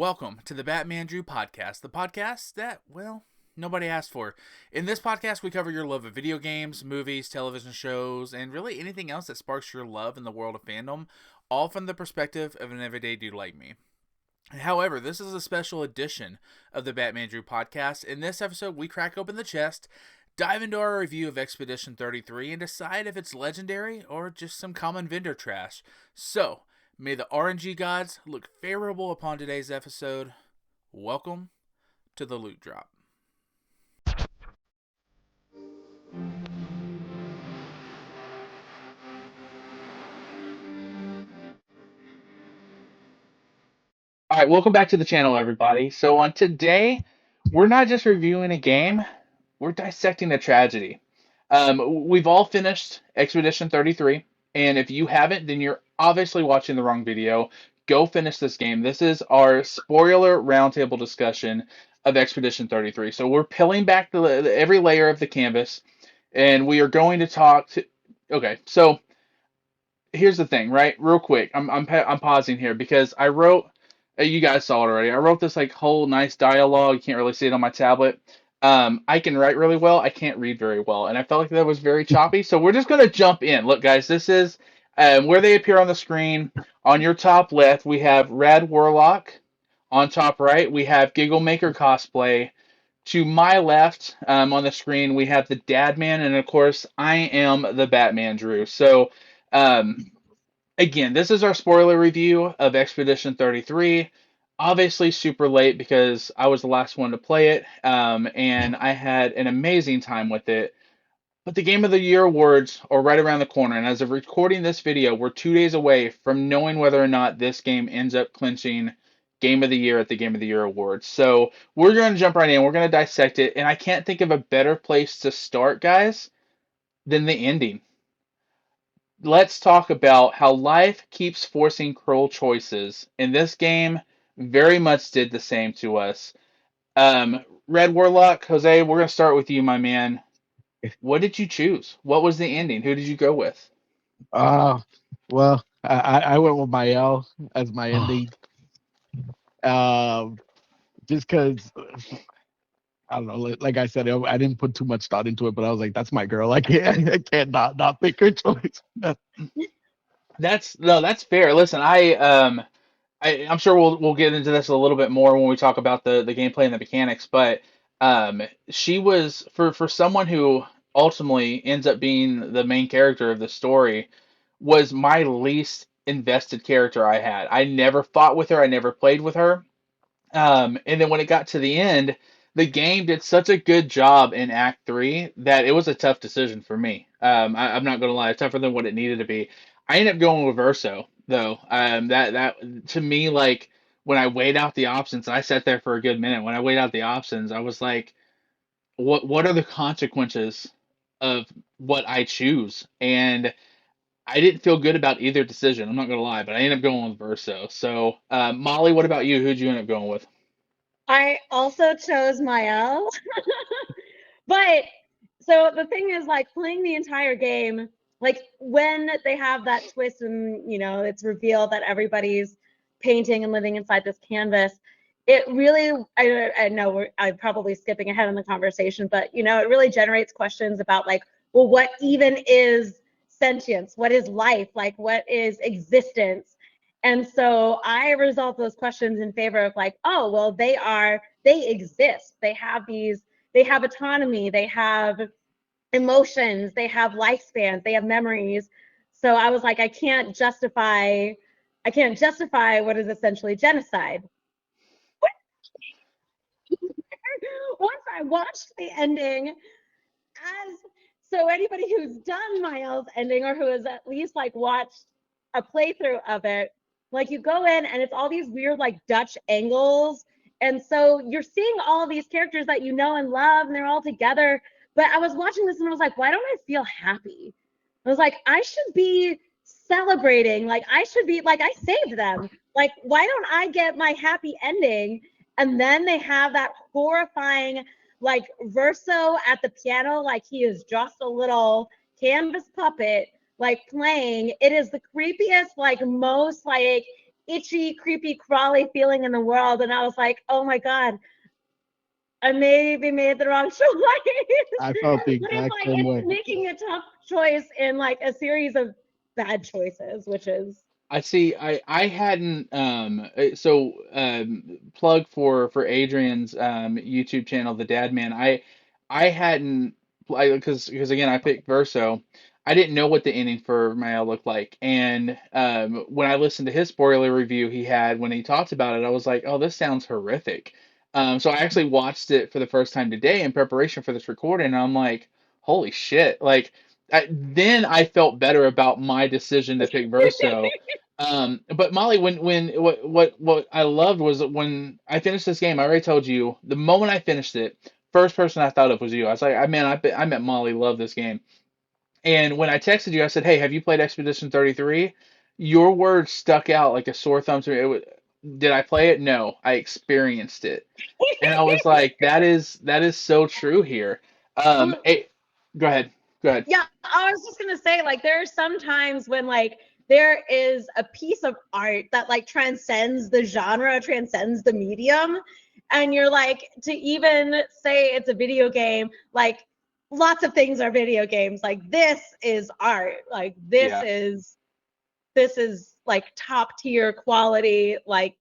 Welcome to the Batman Drew podcast, the podcast that, well, nobody asked for. In this podcast, we cover your love of video games, movies, television shows, and really anything else that sparks your love in the world of fandom, all from the perspective of an everyday dude like me. However, this is a special edition of the Batman Drew podcast. In this episode, we crack open the chest, dive into our review of Expedition 33, and decide if it's legendary or just some common vendor trash. So, may the RNG gods look favorable upon today's episode. Welcome to the Loot Drop. All right, welcome back to the channel, everybody. So on today, we're not just reviewing a game, we're dissecting a tragedy. We've all finished Expedition 33, and if you haven't, then you're obviously watching the wrong video. Go finish this game. This is our spoiler roundtable discussion of Expedition 33. So we're peeling back every layer of the canvas, and we are going to talk to. Okay, so here's the thing, right? Real quick, I'm pausing here because I wrote. You guys saw it already. I wrote this like whole nice dialogue. You can't really see it on my tablet. I can write really well. I can't read very well, and I felt like that was very choppy. So we're just gonna jump in. Look, guys, this is where they appear on the screen. On your top left, we have Radwarlock. On top right, we have Giggle Maker Cosplay. To my left, on the screen, we have the DADMAN, and of course, I am the Batman Drew. So, um, again, this is our spoiler review of Expedition 33. Obviously, super late because I was the last one to play it, and I had an amazing time with it. But the Game of the Year awards are right around the corner, and as of recording this video, we're 2 days away from knowing whether or not this game ends up clinching Game of the Year at the Game of the Year awards. So we're going to jump right in. We're going to dissect it, and I can't think of a better place to start, guys, than the ending. Let's talk about how life keeps forcing cruel choices. And this game very much did the same to us. Red Warlock, Jose, we're going to start with you, my man. What did you choose? What was the ending? Who did you go with? Uh, I went with my L as my ending. Um, just because I don't know, like I said, I didn't put too much thought into it, but I was like, that's my girl. I can't not pick her choice. That's fair. Listen, I'm sure we'll get into this a little bit more when we talk about the gameplay and the mechanics, but she was for someone who ultimately ends up being the main character of the story, was my least invested character I had. I never fought with her, I never played with her. And then when it got to the end, the game did such a good job in Act 3 that it was a tough decision for me. I'm not going to lie, tougher than what it needed to be. I ended up going with Verso, though. That to me, like when I weighed out the options, I sat there for a good minute. When I weighed out the options, I was like, what are the consequences of what I choose? And I didn't feel good about either decision. I'm not going to lie, but I ended up going with Verso. So, Molly, what about you? Who'd you end up going with? I also chose Mael. But so the thing is, like, playing the entire game, like when they have that twist and it's revealed that everybody's painting and living inside this canvas, it really, I know I'm probably skipping ahead in the conversation, but it really generates questions about, like, well, what even is sentience? What is life? Like, what is existence? And so I resolve those questions in favor of, like, oh, well, they exist. They have autonomy, they have emotions, they have lifespans, they have memories. So I was like, I can't justify what is essentially genocide. Once I watched the ending, as so anybody who's done Miles' ending or who has at least like watched a playthrough of it, like, you go in and it's all these weird like Dutch angles, and so you're seeing all these characters that you know and love, and they're all together. But I was watching this and I was like, why don't I feel happy? I was like, I should be celebrating. Like, I should be like, I saved them. Like, why don't I get my happy ending? And then they have that horrifying, like, Verso at the piano, like he is just a little canvas puppet, like, playing. It is the creepiest, like, most like itchy, creepy, crawly feeling in the world. And I was like, oh my God, I maybe made the wrong choice. I felt the But it's exact like, same it's way. making a tough choice in like a series of bad choices, which is I see. I hadn't so plug for Adrian's YouTube channel, the DADMAN. I hadn't because again I picked Verso. I didn't know what the ending for Mael looked like, and when I listened to his spoiler review he had when he talked about it, I was like, oh, this sounds horrific. So I actually watched it for the first time today in preparation for this recording, and I'm like, holy shit! Like then I felt better about my decision to pick Verso. But Molly, when what I loved was that when I finished this game, I already told you the moment I finished it, first person I thought of was you. I was like, I met Molly, love this game. And when I texted you, I said, hey, have you played Expedition 33? Your words stuck out like a sore thumb to me. Did I play it? No, I experienced it, and I was like, that is so true here. well, Go ahead, go ahead. yeah, I was just gonna say, like, there are some times when like there is a piece of art that like transcends the genre, transcends the medium, and you're like, to even say it's a video game, like lots of things are video games. Like this is art. Like Yeah, this is like top tier quality. Like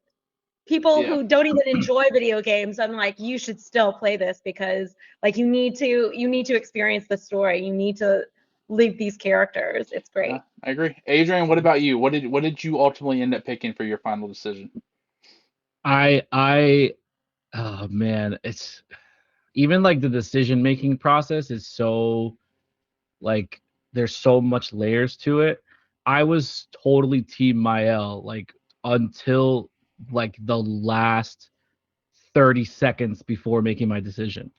people yeah. who don't even enjoy video games, I'm like, you should still play this because like you need to experience the story. You need to live these characters. It's great. I agree. Adrian, what about you? What did you ultimately end up picking for your final decision? I oh man, it's even like the decision making process is so like there's so much layers to it. I was totally team Mael like until like the last 30 seconds before making my decision.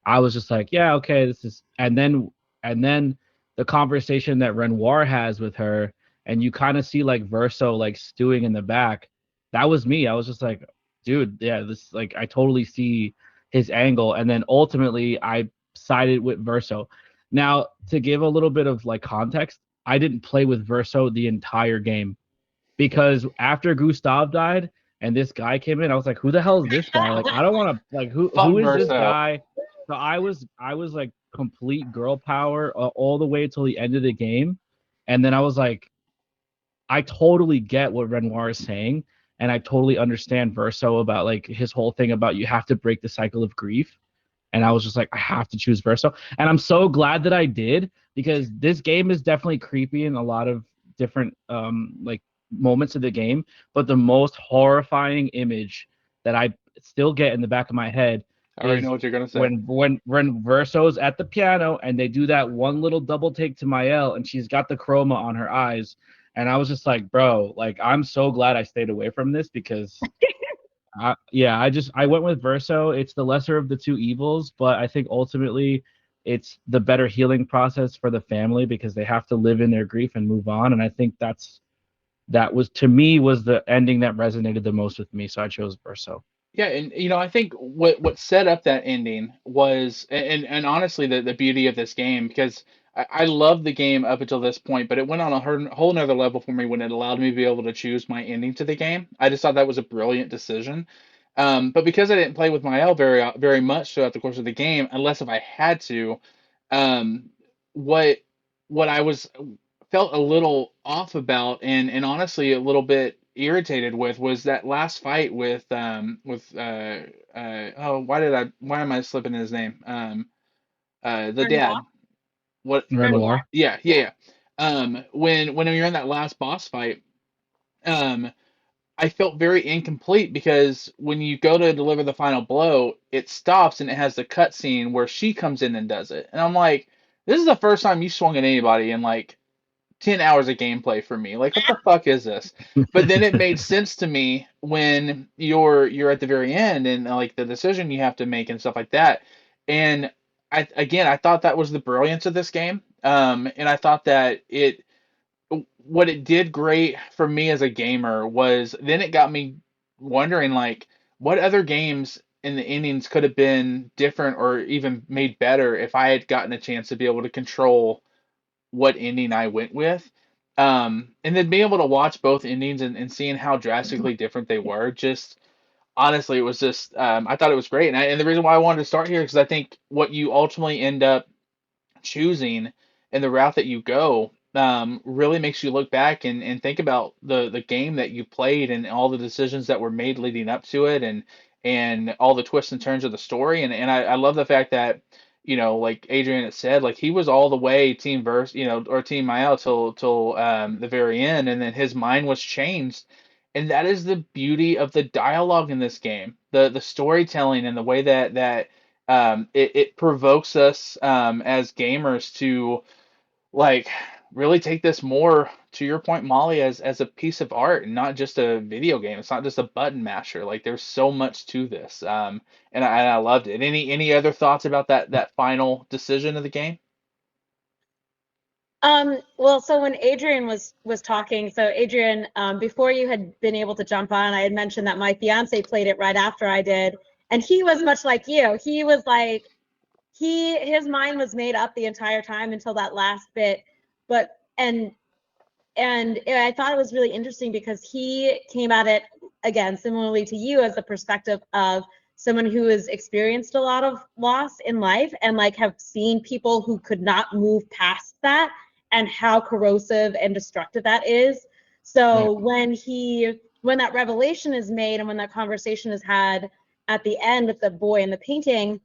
I was just like, yeah, okay, this is and then the conversation that Renoir has with her, and you kind of see like Verso like stewing in the back. That was me. I was just like, dude, yeah, this like I totally see his angle. And then ultimately I sided with Verso. Now, to give a little bit of like context, I didn't play with Verso the entire game because after Gustav died and this guy came in, I was like, who the hell is this guy? Like, I don't want to like who Fuck is this Verso. guy? So I was like complete girl power all the way until the end of the game, and then I was like, I totally get what Renoir is saying, and I totally understand Verso about like his whole thing about you have to break the cycle of grief. And I was just like, I have to choose Verso. And I'm so glad that I did because this game is definitely creepy in a lot of different like moments of the game. But the most horrifying image that I still get in the back of my head I already know is what you're gonna say. when Verso's at the piano and they do that one little double take to Mael and she's got the chroma on her eyes. And I was just like, bro, like I'm so glad I stayed away from this because yeah, I went with Verso. It's the lesser of the two evils, but I think ultimately it's the better healing process for the family because they have to live in their grief and move on. And I think that was to me was the ending that resonated the most with me. So I chose Verso. Yeah, and I think what set up that ending was, and honestly, the beauty of this game, because I love the game up until this point, but it went on a whole nother level for me when it allowed me to be able to choose my ending to the game. I just thought that was a brilliant decision. But because I didn't play with my L very much throughout the course of the game, unless if I had to, um, what I was felt a little off about, and honestly a little bit irritated with, was that last fight with oh, why am I slipping his name, the Renoir. dad, what Renoir. yeah, yeah, Yeah. yeah. When you're in that last boss fight, um I felt very incomplete because when you go to deliver the final blow, it stops and it has the cutscene where she comes in and does it. And I'm like, this is the first time you swung at anybody in like 10 hours of gameplay for me. Like, what the fuck is this? But then it made sense to me when you're at the very end and like the decision you have to make and stuff like that. And I thought that was the brilliance of this game. And I thought that what it did great for me as a gamer was then it got me wondering like what other games in the endings could have been different or even made better if I had gotten a chance to be able to control what ending I went with. And then being able to watch both endings and seeing how drastically different they were, just honestly, it was just I thought it was great. And the reason why I wanted to start here is because I think what you ultimately end up choosing and the route that you go really makes you look back and think about the game that you played and all the decisions that were made leading up to it and all the twists and turns of the story. And I love the fact that, like Adrian had said, like he was all the way team verse, or team Mael till the very end, and then his mind was changed. And that is the beauty of the dialogue in this game, the storytelling and the way that it provokes us as gamers to like really take this more to your point, Molly, as a piece of art and not just a video game. It's not just a button masher. Like there's so much to this, and I loved it. Any other thoughts about that final decision of the game? Well, so when Adrian was talking, so Adrian, before you had been able to jump on, I had mentioned that my fiance played it right after I did, and he was much like you. He was like, his mind was made up the entire time until that last bit, but and I thought it was really interesting because he came at it again similarly to you as the perspective of someone who has experienced a lot of loss in life and like have seen people who could not move past that and how corrosive and destructive that is. So Right. when that revelation is made and when that conversation is had at the end with the boy in the painting,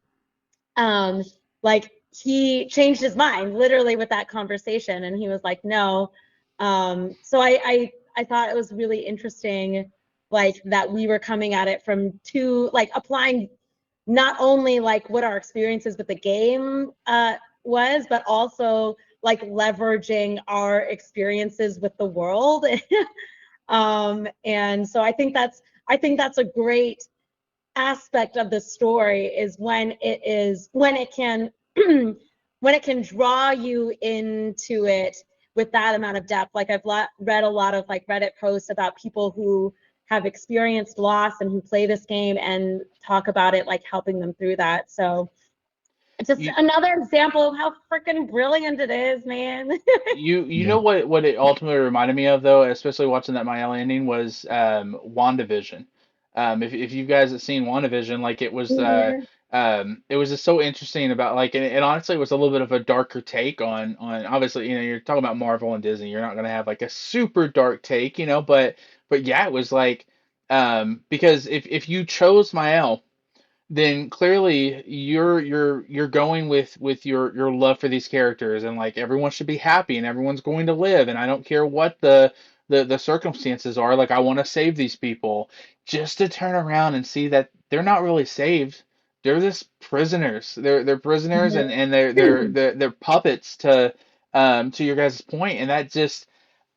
um, like he changed his mind literally with that conversation, and he was like, no. So I thought it was really interesting, like that we were coming at it from two, like applying not only like what our experiences with the game was, but also like leveraging our experiences with the world. And so I think that's a great aspect of the story is when it can when it can draw you into it with that amount of depth. Like I've read a lot of like Reddit posts about people who have experienced loss and who play this game and talk about it like helping them through that. So it's just You another example of how freaking brilliant it is, man. you Yeah. know what it ultimately reminded me of though, especially watching that Mael ending was WandaVision. If you guys have seen WandaVision, like it was just so interesting about like and honestly it was a little bit of a darker take on obviously you're talking about Marvel and Disney, you're not gonna have like a super dark take, but yeah, it was like because if you chose Mael, then clearly you're going with your love for these characters and like everyone should be happy and everyone's going to live and I don't care what the circumstances are, like I want to save these people, just to turn around and see that they're not really saved. They're just prisoners. They're prisoners and they're puppets to your guys' point, and that just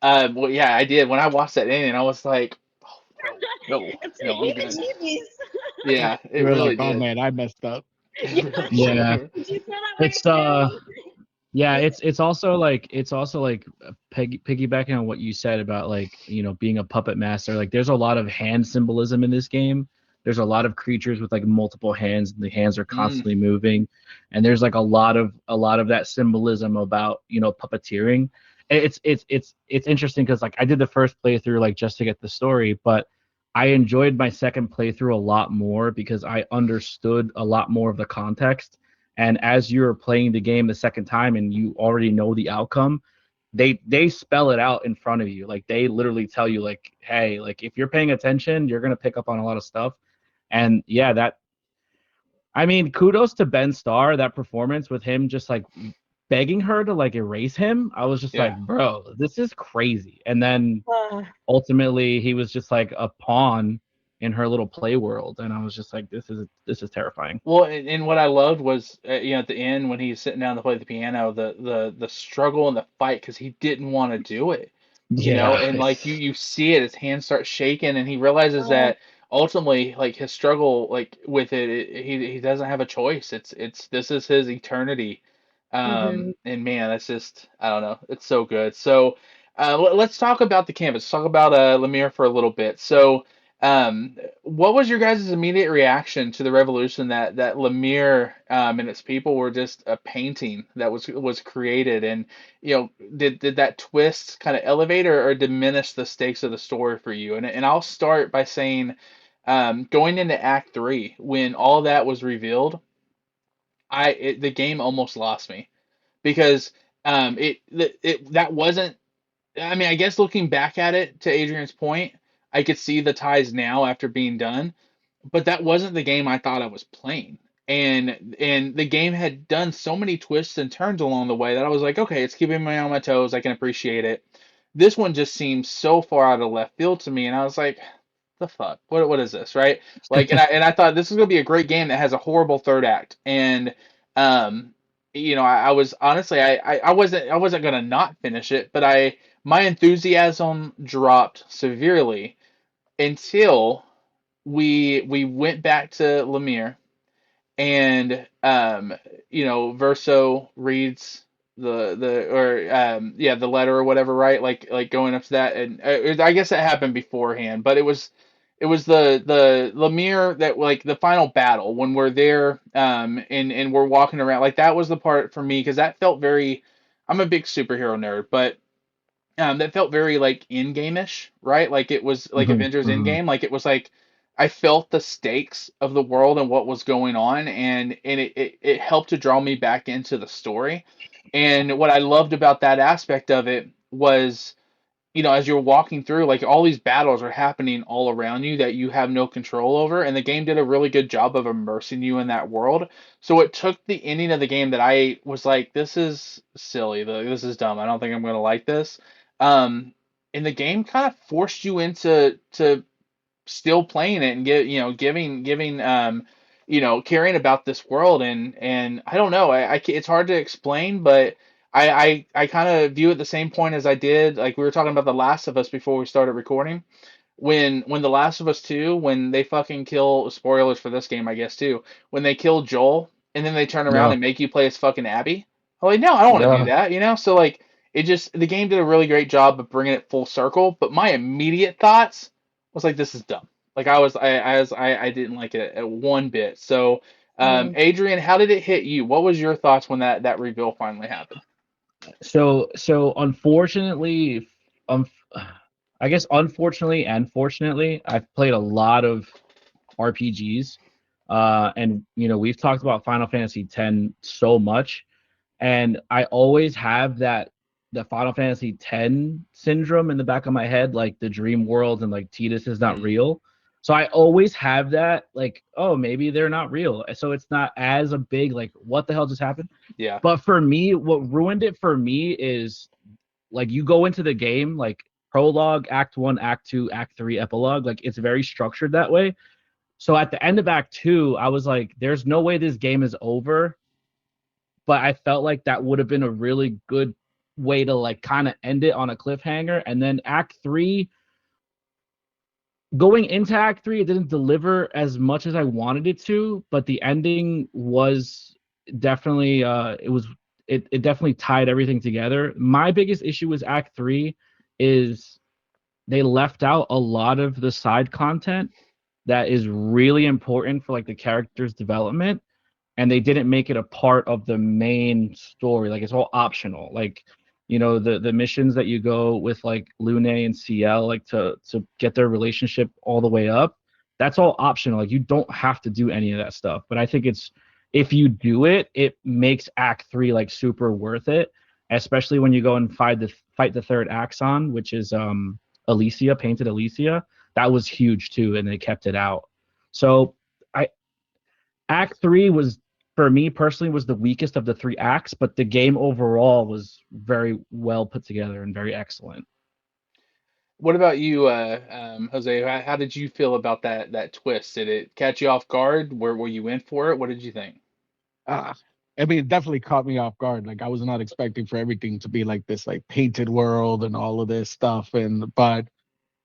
well yeah, I did when I watched that in and I was like, oh no, no, It's no, I'm good. heebie-jeebies. Yeah, You it were really like, oh did. man, I messed up. It Yeah. really Yeah, did. Did you feel that way it's too? yeah, it's also like piggybacking on what you said about like being a puppet master. Like there's a lot of hand symbolism in this game. There's a lot of creatures with like multiple hands, and the hands are Mm, constantly moving, and there's like a lot of that symbolism about puppeteering. It's interesting because like I did the first playthrough like just to get the story, but I enjoyed my second playthrough a lot more because I understood a lot more of the context. And as you're playing the game the second time and you already know the outcome, they spell it out in front of you. Like they literally tell you like, hey, like if you're paying attention, you're gonna pick up on a lot of stuff. And yeah, that I mean, kudos to Ben Starr, that performance with him just like begging her to like erase him. I was just yeah. like, bro, this is crazy. And then Uh, ultimately he was just like a pawn in her little play world. And I was just like, this is terrifying. Well, and what I loved was, at the end when he's sitting down to play the piano, the struggle and the fight because he didn't want to do it, Yeah. and like you see it, his hands start shaking, and he realizes uh, that ultimately, like his struggle, like with he doesn't have a choice. It's this is his eternity, mhm. and man, that's just I don't know, it's so good. So, let's talk about the canvas. Let's talk about Lumiere for a little bit. So. What was your guys' immediate reaction to the revolution that Lumière and its people were just a painting that was created? And did that twist kind of elevate or diminish the stakes of the story for you? And I'll start by saying, going into Act 3, when all that was revealed, the game almost lost me because that wasn't. I mean, I guess looking back at it, to Adrian's point, I could see the ties now after being done, but that wasn't the game I thought I was playing. And the game had done so many twists and turns along the way that I was like, okay, it's keeping me on my toes. I can appreciate it. This one just seems so far out of left field to me, and I was like, the fuck? What is this, right? Like, and I thought this is gonna be a great game that has a horrible third act, and um, I was honestly, I wasn't gonna not finish it, but my enthusiasm dropped severely until we went back to Lumière, and Verso reads the letter or whatever, right? Like going up to that, and I guess that happened beforehand, but it was the Lumière, that, like, the final battle when we're there, and we're walking around, like, that was the part for me, because that felt very. I'm a big superhero nerd, but that felt very, like, in-game-ish, right? Like, it was like Hmm. Avengers Hmm. Endgame. Like, it was like I felt the stakes of the world and what was going on, and it helped to draw me back into the story. And what I loved about that aspect of it was, as you're walking through, like, all these battles are happening all around you that you have no control over, and the game did a really good job of immersing you in that world. So it took the ending of the game that I was like, this is silly, this is dumb. I don't think I'm gonna like this. Um, and the game kind of forced you into still playing it and giving caring about this world, and I don't know, it's hard to explain, but I kind of view it the same point as I did, like, we were talking about The Last of Us before we started recording. When The Last of Us 2, when they fucking kill, spoilers for this game I guess too, when they kill Joel and then they turn around Yeah. and make you play as fucking Abby. I'm like, no, I don't want to do Yeah. that. So, like, the game did a really great job of bringing it full circle, but my immediate thoughts was like, this is dumb. Like, I didn't like it at one bit. So, Mm. Adrian, how did it hit you? What was your thoughts when that reveal finally happened? So unfortunately, um, I guess unfortunately and fortunately, I've played a lot of RPGs, and we've talked about Final Fantasy X so much, and I always have the Final Fantasy X syndrome in the back of my head, like the dream world and like Tidus is not Mm, real. So I always have that, like, oh, maybe they're not real. So it's not as a big, like, what the hell just happened? yeah. But for me, what ruined it for me is, like, you go into the game, like, prologue, act one, act two, act three, epilogue, like, it's very structured that way. So at the end of act two, I was like, there's no way this game is over. But I felt like that would have been a really good way to, like, kind of end it on a cliffhanger. And then act three, going into act three, it didn't deliver as much as I wanted it to, but the ending was definitely it definitely tied everything together. My biggest issue with act three is they left out a lot of the side content that is really important for, like, the character's development, and they didn't make it a part of the main story. Like, it's all optional. Like, the missions that you go with, like, Lune and CL, like, to get their relationship all the way up, that's all optional. Like, you don't have to do any of that stuff. But I think it's, if you do it, it makes Act Three, like, super worth it. Especially when you go and fight the third Axon, which is Alicia, painted Alicia. That was huge too, and they kept it out. So I Act Three was, for me personally, was the weakest of the three acts, but the game overall was very well put together and very excellent. What about you, Jose? How did you feel about that twist? Did it catch you off guard? Were you in for it? What did you think? uh, I mean, it definitely caught me off guard. Like, I was not expecting for everything to be like this, like, painted world and all of this stuff. And but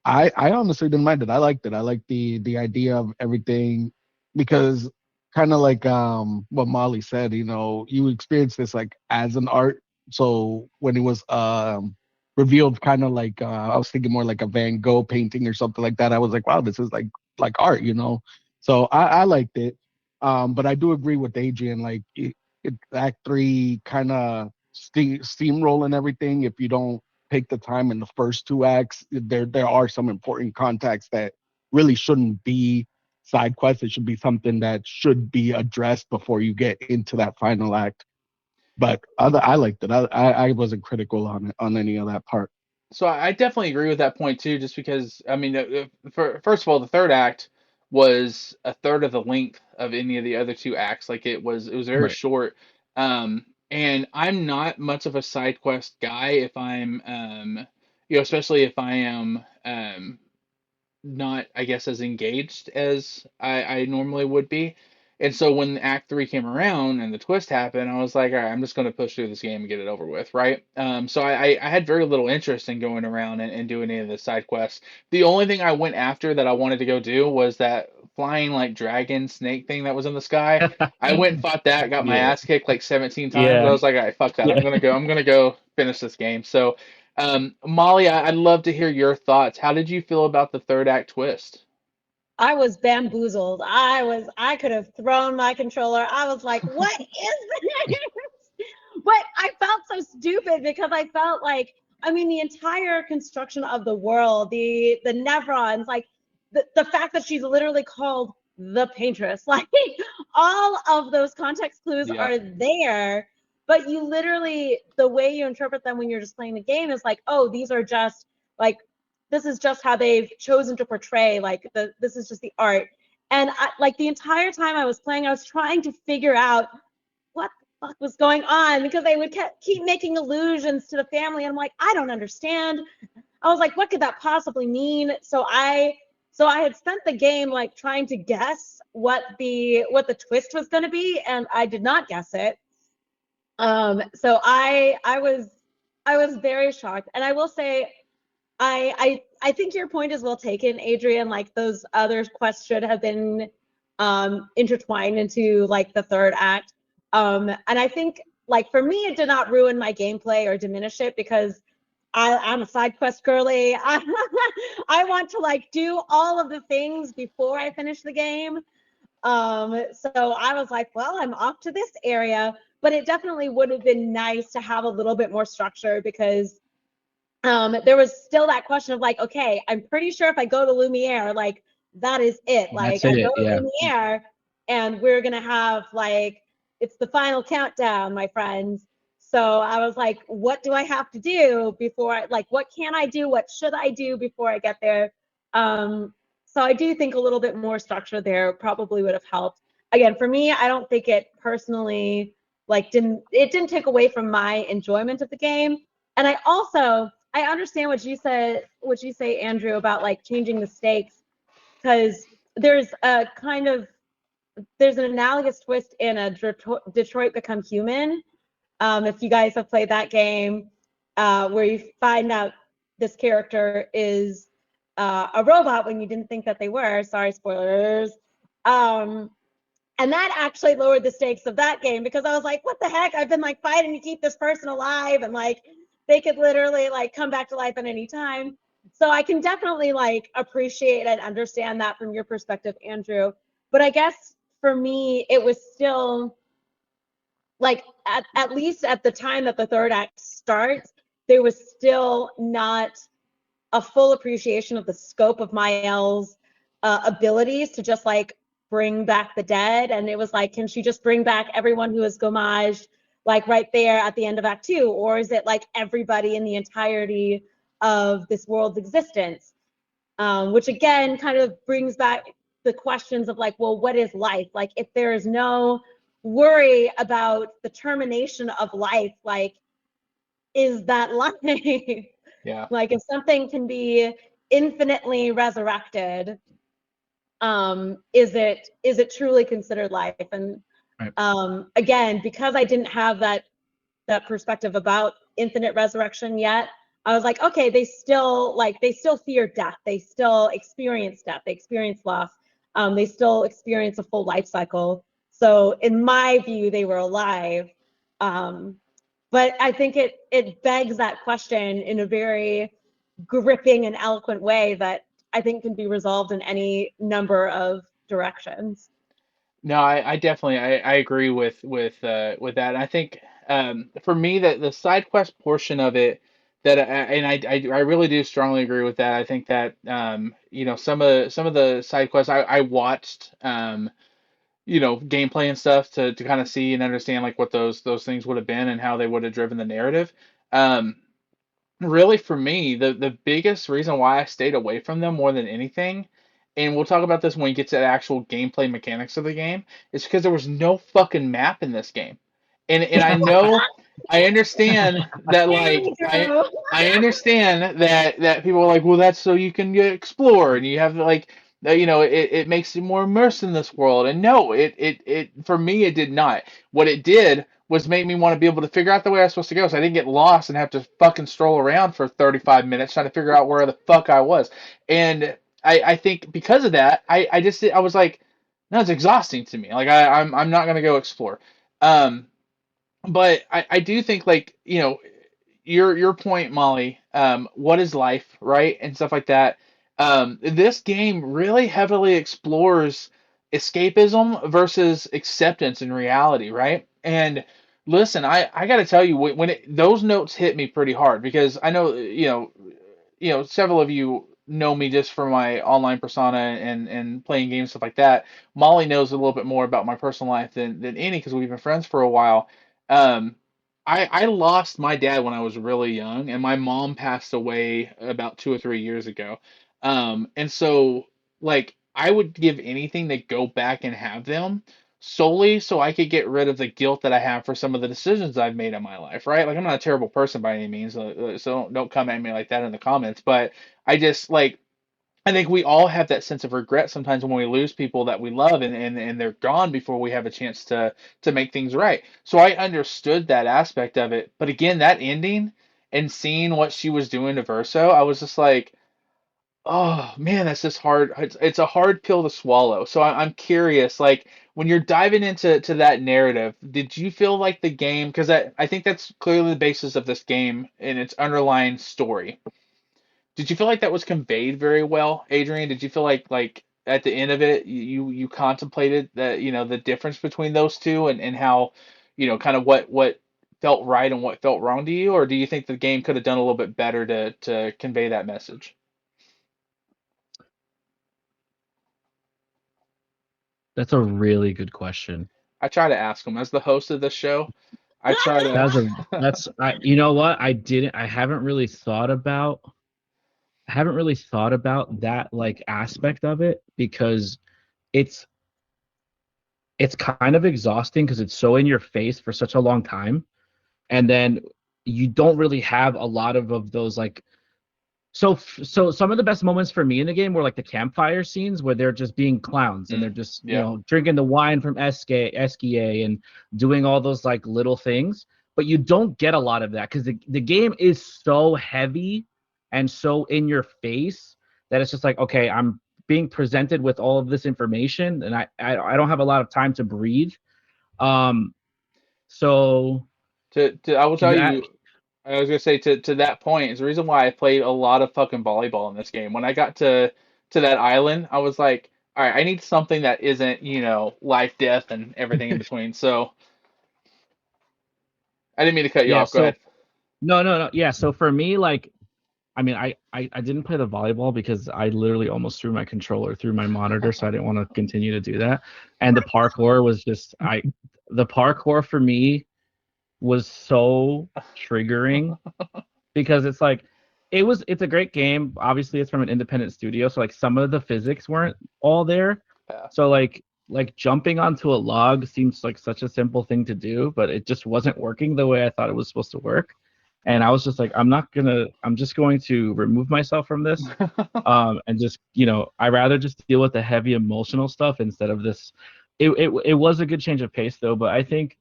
I honestly didn't mind it. I liked it. I liked the idea of everything, because kind of like what Molly said, you experience this like as an art. So when it was revealed kind of like I was thinking more like a Van Gogh painting or something like that. I was like, wow, this is like art, you know. So I liked it. But I do agree with Adrian. Like Act 3 kind of steamroll and everything. If you don't take the time in the first two acts, there are some important contacts that really shouldn't be side quests. It should be something that should be addressed before you get into that final act. But I liked it. I wasn't critical on any of that part. So I definitely agree with that point too, just because I mean, for first of all, the third act was a third of the length of any of the other two acts. Like it was very Right. short. And I'm not much of a side quest guy if I'm especially if I am not, I guess, as engaged as I normally would be. And so when Act 3 came around and the twist happened, I was like, all right, I'm just going to push through this game and get it over with, right? So I had very little interest in going around and doing any of the side quests. The only thing I went after that I wanted to go do was that flying like dragon snake thing that was in the sky. I went and fought that, got my Yeah, ass kicked like 17 times. I yeah, was like, all right, fuck that. yeah. I'm gonna go finish this game. So Molly, I'd love to hear your thoughts. How did you feel about the third act twist? I was bamboozled. I could have thrown my controller. I was like, what is this? But I felt so stupid because I felt like, I mean, the entire construction of the world, the Nevrons, like the fact that she's literally called the paintress, like all of those context clues Yep. are there, but you literally, the way you interpret them when you're just playing the game is like, oh, these are just like, this is just how they've chosen to portray, like this is just the art. And like the entire time I was playing, I was trying to figure out what the fuck was going on because they would keep making allusions to the family. And I'm like, I don't understand. I was like, what could that possibly mean? So I had spent the game like trying to guess what the twist was going to be, and I did not guess it. So I was very shocked, and I will say I think your point is well taken, Adrian. Like those other quests should have been intertwined into like the third act. And I think like for me, it did not ruin my gameplay or diminish it because I'm a side quest girly. I want to like do all of the things before I finish the game. So I was like, well, I'm off to this area, but it definitely would have been nice to have a little bit more structure because there was still that question of like, okay, I'm pretty sure if I go to Lumière, like that is it. Like That's I go it. Yeah. to Lumière and we're gonna have like it's the final countdown, my friends. So I was like, what do I have to do before like what can I do? What should I do before I get there? So I do think a little bit more structure there probably would have helped. Again, for me, I don't think it personally like didn't take away from my enjoyment of the game. And I understand what you say, Andrew, about like changing the stakes, because there's a kind of there's an analogous twist in a Detroit Become Human. If you guys have played that game, where you find out this character is a robot when you didn't think that they were. Sorry, spoilers. Um, and that actually lowered the stakes of that game because I was like, what the heck? I've been like fighting to keep this person alive and like they could literally like come back to life at any time. So I can definitely like appreciate and understand that from your perspective, Andrew. But I guess for me, it was still like at least at the time that the third act starts, there was still not a full appreciation of the scope of Mael's abilities to just like bring back the dead. And it was like, can she just bring back everyone who is Gommage like right there at the end of Act 2? Or is it like everybody in the entirety of this world's existence? Which again kind of brings back the questions of like, well, what is life? Like if there is no worry about the termination of life, like is that life? Yeah. Like if something can be infinitely resurrected, is it truly considered life? And Right. again, because I didn't have that perspective about infinite resurrection yet, I was like, okay, they still fear death, they still experience death, they experience loss, they still experience a full life cycle. So in my view, they were alive. But I think it begs that question in a very gripping and eloquent way that I think can be resolved in any number of directions. No, I definitely I agree with that. And I think for me that the side quest portion of it I really do strongly agree with that. I think that some of the side quests I watched gameplay and stuff to kind of see and understand like what those things would have been and how they would have driven the narrative. Um, Really, for me, the biggest reason why I stayed away from them more than anything, and we'll talk about this when we get to the actual gameplay mechanics of the game, is because there was no fucking map in this game. And I know I understand that like I understand that people are like, well, that's so you can explore and you have like it makes you more immersed in this world. And no, it for me it did not. What it did was make me want to be able to figure out the way I was supposed to go, so I didn't get lost and have to fucking stroll around for 35 minutes trying to figure out where the fuck I was. And I think because of that, I was like, no, it's exhausting to me. Like I'm not gonna go explore. Um, but I do think like your point, Molly. What is life, right, and stuff like that. This game really heavily explores escapism versus acceptance in reality, right? And listen, I got to tell you when those notes hit me pretty hard because I know several of you know me just for my online persona and playing games stuff like that. Molly knows a little bit more about my personal life than any because we've been friends for a while. Um, I lost my dad when I was really young, and my mom passed away about 2 or 3 years ago. And so like I would give anything to go back and have them solely so I could get rid of the guilt that I have for some of the decisions I've made in my life, right? Like I'm not a terrible person by any means, so don't come at me like that in the comments. But I just like I think we all have that sense of regret sometimes when we lose people that we love and they're gone before we have a chance to make things right. So I understood that aspect of it. But again, that ending and seeing what she was doing to Verso, I was just like, oh man, that's just hard. It's a hard pill to swallow. So I'm curious, like when you're diving into that narrative, did you feel like the game? Because I think that's clearly the basis of this game and its underlying story. Did you feel like that was conveyed very well, Adrian? Did you feel like at the end of it, you contemplated that the difference between those two and how kind of what felt right and what felt wrong to you, or do you think the game could have done a little bit better to convey that message? That's a really good question. I try to ask them as the host of this show. I try That's a to. that's I you know what? I haven't really thought about that like aspect of it because it's it's kind of exhausting because it's so in your face for such a long time, and then you don't really have a lot of those like so some of the best moments for me in the game were like the campfire scenes where they're just being clowns and they're just Yeah. drinking the wine from Esquier and doing all those like little things, but you don't get a lot of that because the game is so heavy and so in your face that it's just like, okay, I'm being presented with all of this information and I don't have a lot of time to breathe. um so I will tell that you, I was gonna say to that point is the reason why I played a lot of fucking volleyball in this game. When I got to that island, I was like, all right, I need something that isn't, life, death, and everything in between. So I didn't mean to cut you yeah off. Go so ahead. no yeah, so for me, like, I mean, I didn't play the volleyball because I literally almost threw my controller through my monitor, so I didn't want to continue to do that. And the parkour for me was so triggering because it's like it's a great game. Obviously, it's from an independent studio, so like some of the physics weren't all there. Yeah. So like jumping onto a log seems like such a simple thing to do, but it just wasn't working the way I thought it was supposed to work. And I was just like, I'm just going to remove myself from this. And just, I rather just deal with the heavy emotional stuff instead of this. It was a good change of pace though, but I think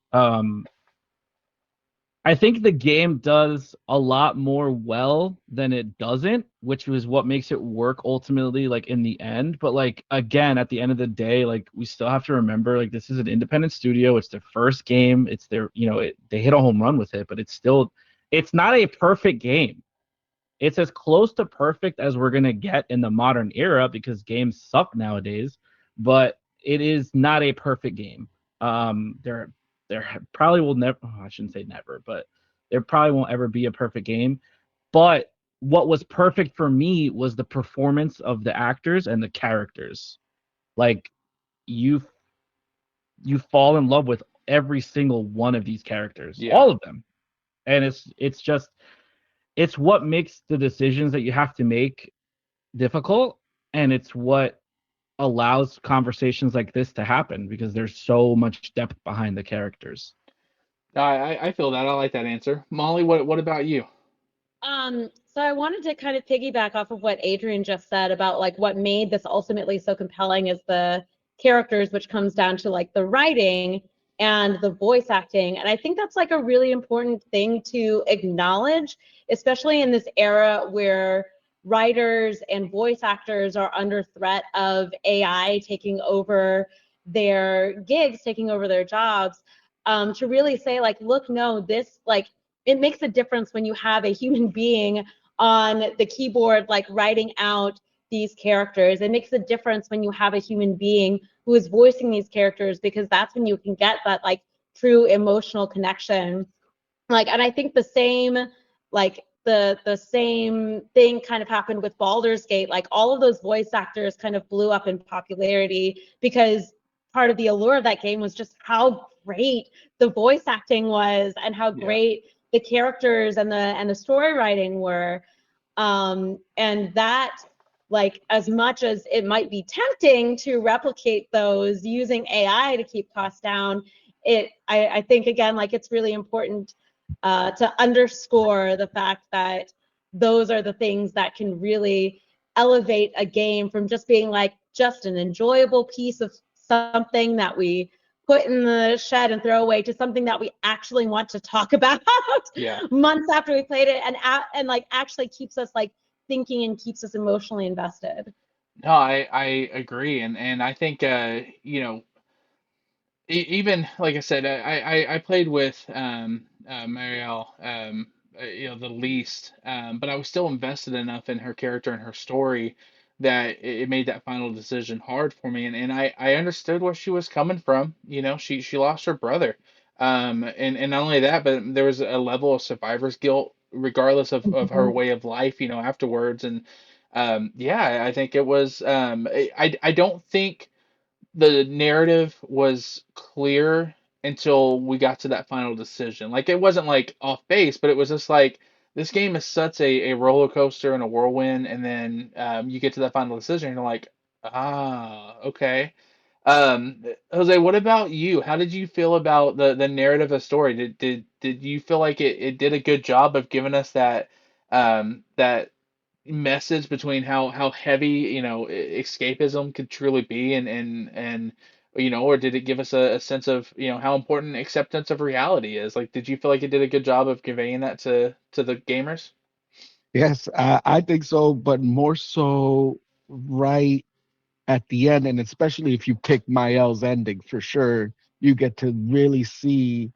I think the game does a lot more well than it doesn't, which was what makes it work ultimately, like in the end. But like again, at the end of the day, like we still have to remember, like this is an independent studio. It's their first game. It's their, they hit a home run with it, but it's not a perfect game. It's as close to perfect as we're gonna get in the modern era because games suck nowadays. But it is not a perfect game. There probably will never. Oh, I shouldn't say never, but there probably won't ever be a perfect game. But what was perfect for me was the performance of the actors and the characters. Like you you fall in love with every single one of these characters, Yeah. all of them, and it's just it's what makes the decisions that you have to make difficult, and it's what allows conversations like this to happen because there's so much depth behind the characters. I feel that. I like that answer. Molly, what about you? So I wanted to kind of piggyback off of what Adrian just said about like what made this ultimately so compelling is the characters, which comes down to like the writing and the voice acting. And I think that's like a really important thing to acknowledge, especially in this era where writers and voice actors are under threat of AI taking over their gigs, taking over their jobs. To really say like, look, no, this like it makes a difference when you have a human being on the keyboard, like writing out these characters. It makes a difference when you have a human being who is voicing these characters because that's when you can get that like true emotional connection. Like, and I think the same, like the same thing kind of happened with Baldur's Gate. Like all of those voice actors kind of blew up in popularity because part of the allure of that game was just how great the voice acting was and how Yeah. great the characters and the story writing were. And that, like, as much as it might be tempting to replicate those using AI to keep costs down, I think again, like it's really important to underscore the fact that those are the things that can really elevate a game from just being like just an enjoyable piece of something that we put in the shed and throw away to something that we actually want to talk about Yeah. months after we played it and like actually keeps us like thinking and keeps us emotionally invested. No, I agree, and I think even like I said, I played with Marielle, the least, but I was still invested enough in her character and her story that it made that final decision hard for me, and I understood where she was coming from. She lost her brother, and not only that, but there was a level of survivor's guilt regardless of her way of life, afterwards, and yeah, I think it was I don't think the narrative was clear until we got to that final decision. Like it wasn't like off base, but it was just like this game is such a roller coaster and a whirlwind, and then you get to that final decision, and you're like, okay. Jose, what about you? How did you feel about the narrative of the story? Did you feel like it did a good job of giving us that message between how heavy escapism could truly be and or did it give us a sense of how important acceptance of reality is? Like, did you feel like it did a good job of conveying that to the gamers? Yes, I think so, but more so right at the end, and especially if you pick Mael's ending, for sure, you get to really see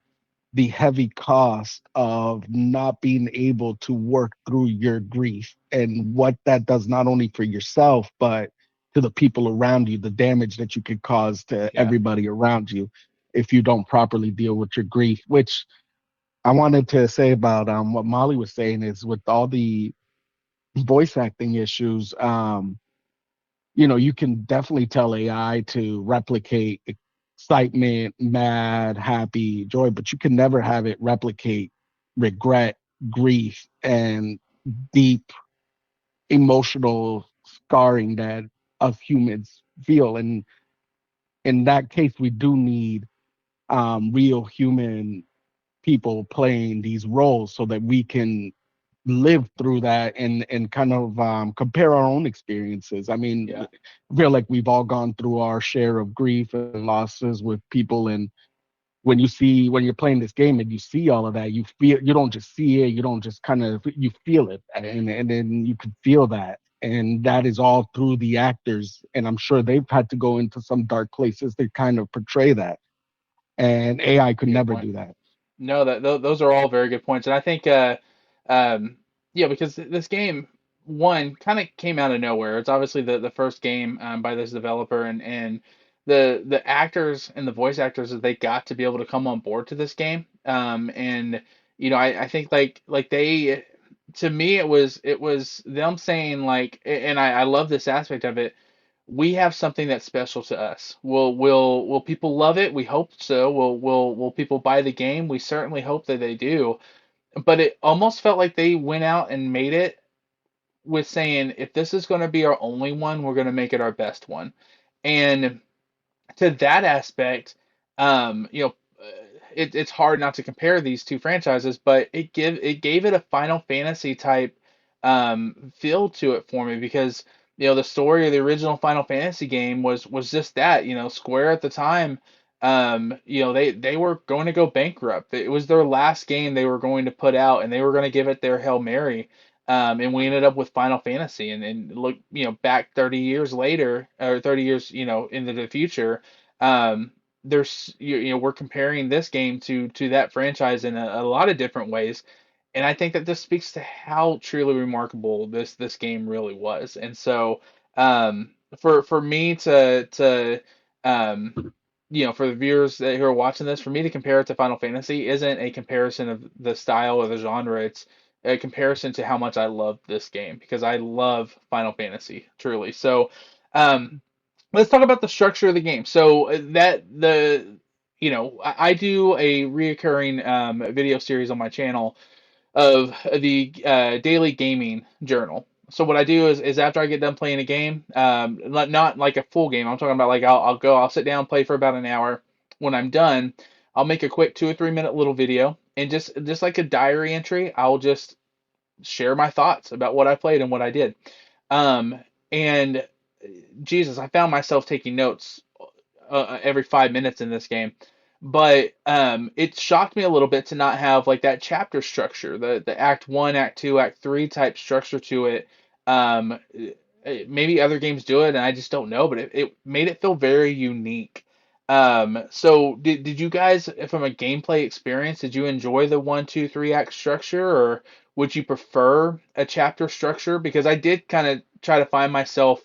the heavy cost of not being able to work through your grief and what that does not only for yourself, but to the people around you, the damage that you could cause to Yeah. everybody around you if you don't properly deal with your grief. Which I wanted to say about what Molly was saying is with all the voice acting issues, you can definitely tell AI to replicate excitement, mad, happy, joy, but you can never have it replicate regret, grief, and deep emotional scarring that us humans feel. And in that case, we do need real human people playing these roles so that we can live through that and kind of compare our own experiences. I mean, Yeah. I feel like we've all gone through our share of grief and losses with people, and when you're playing this game and you see all of that, you don't just see it, you don't just kind of you feel it, and then you can feel that, and that is all through the actors, and I'm sure they've had to go into some dark places to kind of portray that, and AI could Good never point. do that. No, those are all very good points, and I think, um, yeah, because this game one kind of came out of nowhere. It's obviously the first game by this developer, and the actors and the voice actors that they got to be able to come on board to this game, and I think like they, to me it was them saying like, and I love this aspect of it. We have something that's special to us. Will people love it? We hope so. Will people buy the game? We certainly hope that they do. But it almost felt like they went out and made it with saying, if this is going to be our only one, we're going to make it our best one. And to that aspect, um, you know, uh, it's hard not to compare these two franchises, but it gave it a Final Fantasy type feel to it for me because the story of the original Final Fantasy game was just that. Square at the time, they were going to go bankrupt. It was their last game they were going to put out, and they were going to give it their Hail Mary. And we ended up with Final Fantasy, and look, back 30 years later, or 30 years, into the future, there's we're comparing this game to that franchise in a lot of different ways, and I think that this speaks to how truly remarkable this game really was. And so, for me um, for the viewers who are watching this, for me to compare it to Final Fantasy isn't a comparison of the style or the genre. It's a comparison to how much I love this game because I love Final Fantasy truly. So, um, let's talk about the structure of the game. So I do a reoccurring video series on my channel of the daily gaming journal. So what I do is after I get done playing a game, not like a full game. I'm talking about like I'll sit down, play for about an hour. When I'm done, I'll make a quick 2 or 3 minute little video, and just like a diary entry, I'll just share my thoughts about what I played and what I did. And Jesus, I found myself taking notes every 5 minutes in this game. But it shocked me a little bit to not have like that chapter structure, the Act One, Act Two, Act Three type structure to it. Maybe other games do it, and I just don't know. But it made it feel very unique. So did you guys, from a gameplay experience, did you enjoy the 1, 2, 3 act structure, or would you prefer a chapter structure? Because I did kind of try to find myself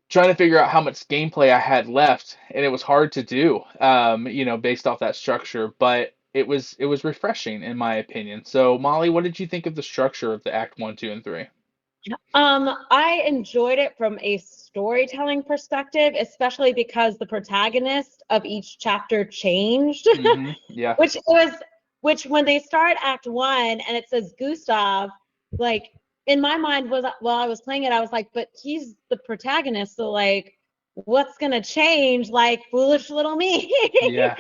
trying to figure out how much gameplay I had left, and it was hard to do, based off that structure. But it was refreshing in my opinion. So Molly, what did you think of the structure of the Act One, Two, and Three? I enjoyed it from a storytelling perspective, especially because the protagonist of each chapter changed. Yeah. which when they start Act One and it says Gustav, like in my mind was while I was playing it, I was like, but he's the protagonist, so like, what's gonna change? Like foolish little me. Yeah.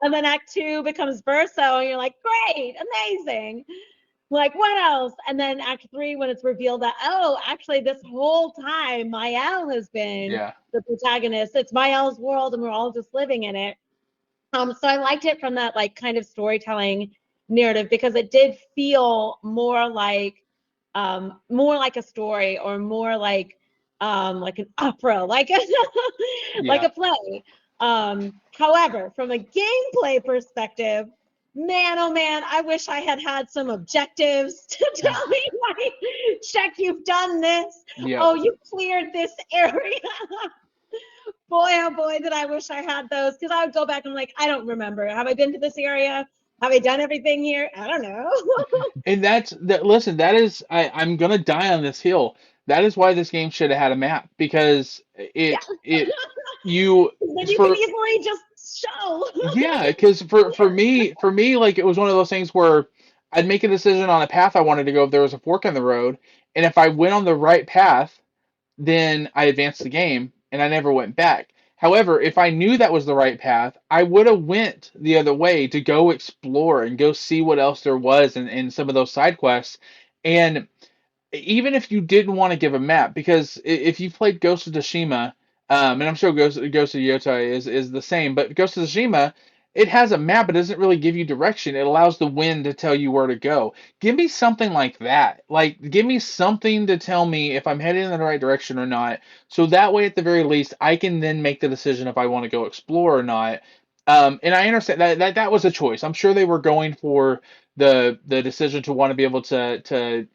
And then Act Two becomes Verso, and you're like, great, amazing. Like, what else? And then Act Three, when it's revealed that, oh, actually, this whole time, Mael has been Yeah. the protagonist. It's Mael's world, and we're all just living in it. So I liked it from that like kind of storytelling narrative because it did feel more like a story, or more like an opera, like like Yeah. a play. However, from a gameplay perspective, man, oh man, I wish I had had some objectives to tell me, like, check, you've done this. Yeah. Oh, you cleared this area. Boy, oh boy, did I wish I had those, because I would go back and I'm like, I don't remember. Have I been to this area? Have I done everything here? I don't know. And that's that. Listen, that is, I'm gonna die on this hill. That is why this game should have had a map because Yeah. it you Then you can for easily just show. yeah, because for me, like it was one of those things where I'd make a decision on a path I wanted to go if there was a fork in the road, and if I went on the right path, then I advanced the game and I never went back. However, if I knew that was the right path, I would have went the other way to go explore and go see what else there was in some of those side quests. And even if you didn't want to give a map, because if you've played Ghost of Tsushima, and I'm sure Ghost of Yotai is the same, but Ghost of Tsushima, it has a map, but it doesn't really give you direction. It allows the wind to tell you where to go. Give me something like that. Like, give me something to tell me if I'm heading in the right direction or not. So that way, at the very least, I can then make the decision if I want to go explore or not. And I understand that was a choice. I'm sure they were going for the decision to want to be able to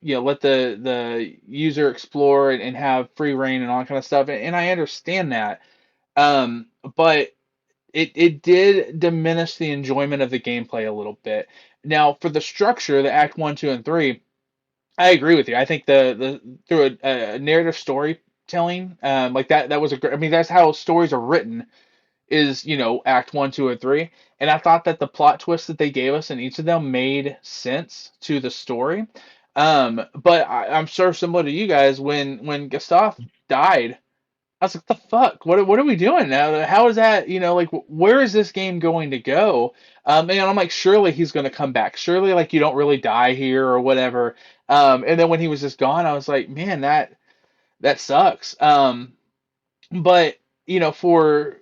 let the user explore and have free reign and all that kind of stuff. And I understand that. Um, but it did diminish the enjoyment of the gameplay a little bit. Now, for the structure, the Act 1, 2, and 3, I agree with you. I think the through a narrative storytelling, like that was a great. I mean, that's how stories are written. Is Act 1, 2, or 3, and I thought that the plot twists that they gave us in each of them made sense to the story. But I'm sure similar to you guys, when Gustav died, I was like, the fuck? What are we doing now? How is that, like where is this game going to go? And I'm like, surely he's gonna come back. Surely like you don't really die here or whatever. And then when he was just gone, I was like, man, that sucks. But for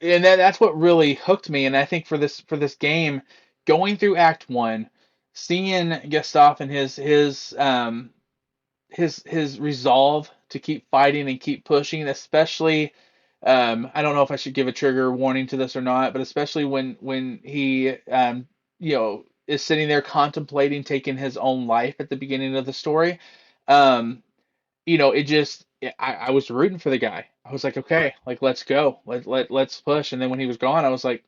and that's what really hooked me. And I think for this game, going through Act 1, seeing Gustav and his resolve to keep fighting and keep pushing, especially I don't know if I should give a trigger warning to this or not, but especially when he is sitting there contemplating taking his own life at the beginning of the story. um it just I was rooting for the guy. I was like, okay, like let's go, let's push. And then when he was gone, I was like,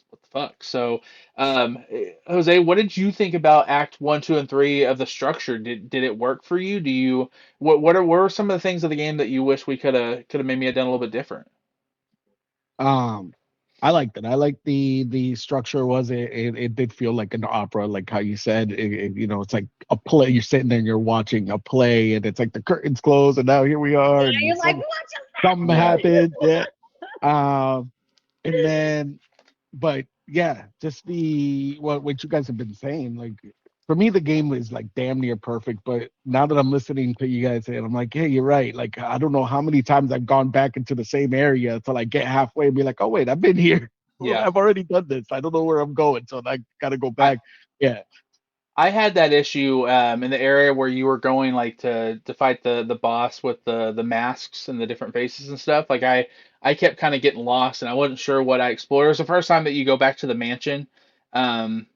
what the fuck? So, Jose, what did you think about Act 1, 2, and 3 of the structure? Did it work for you? Do you what are some of the things of the game that you wish we could have maybe done a little bit different? Um, I liked it. I liked the structure. It did feel like an opera, like how you said. It's like a play. You're sitting there and you're watching a play, and it's like the curtains close, and now here we are, Yeah, and you're like, what just something Yeah. happened. Yeah. Um, and then, but yeah, just the what you guys have been saying. Like for me, the game was like damn near perfect. But now that I'm listening to you guys say it, I'm like, hey, you're right. Like I don't know how many times I've gone back into the same area until I get halfway and be like, oh wait, I've been here. Yeah. I've already done this. I don't know where I'm going, so I got to go I back. Yeah, I had that issue in the area where you were going like to fight the boss with the masks and the different faces and stuff. Like I kept kind of getting lost and I wasn't sure what I explored. It was the first time that you go back to the mansion. Um,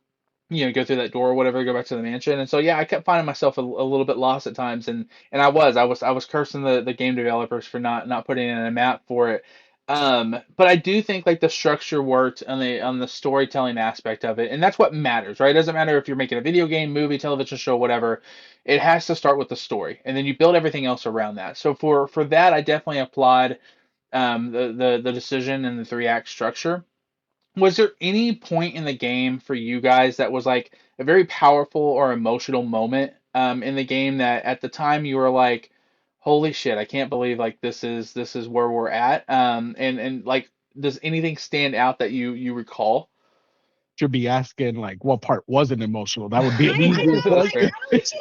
go through that door or whatever, go back to the mansion. And so yeah, I kept finding myself a little bit lost at times, and I was cursing the game developers for not putting in a map for it. But I do think like the structure worked on the storytelling aspect of it, and that's what matters, right? It doesn't matter if you're making a video game, movie, television show, whatever. It has to start with the story, and then you build everything else around that. So for that, I definitely applaud the decision and the three act structure. Was there any point in the game for you guys that was like a very powerful or emotional moment in the game that at the time you were like, holy shit, I can't believe like this is where we're at. And like, does anything stand out that you recall? should be asking like what part wasn't emotional. That would be an I easier know, That's like, question. fair. how would you?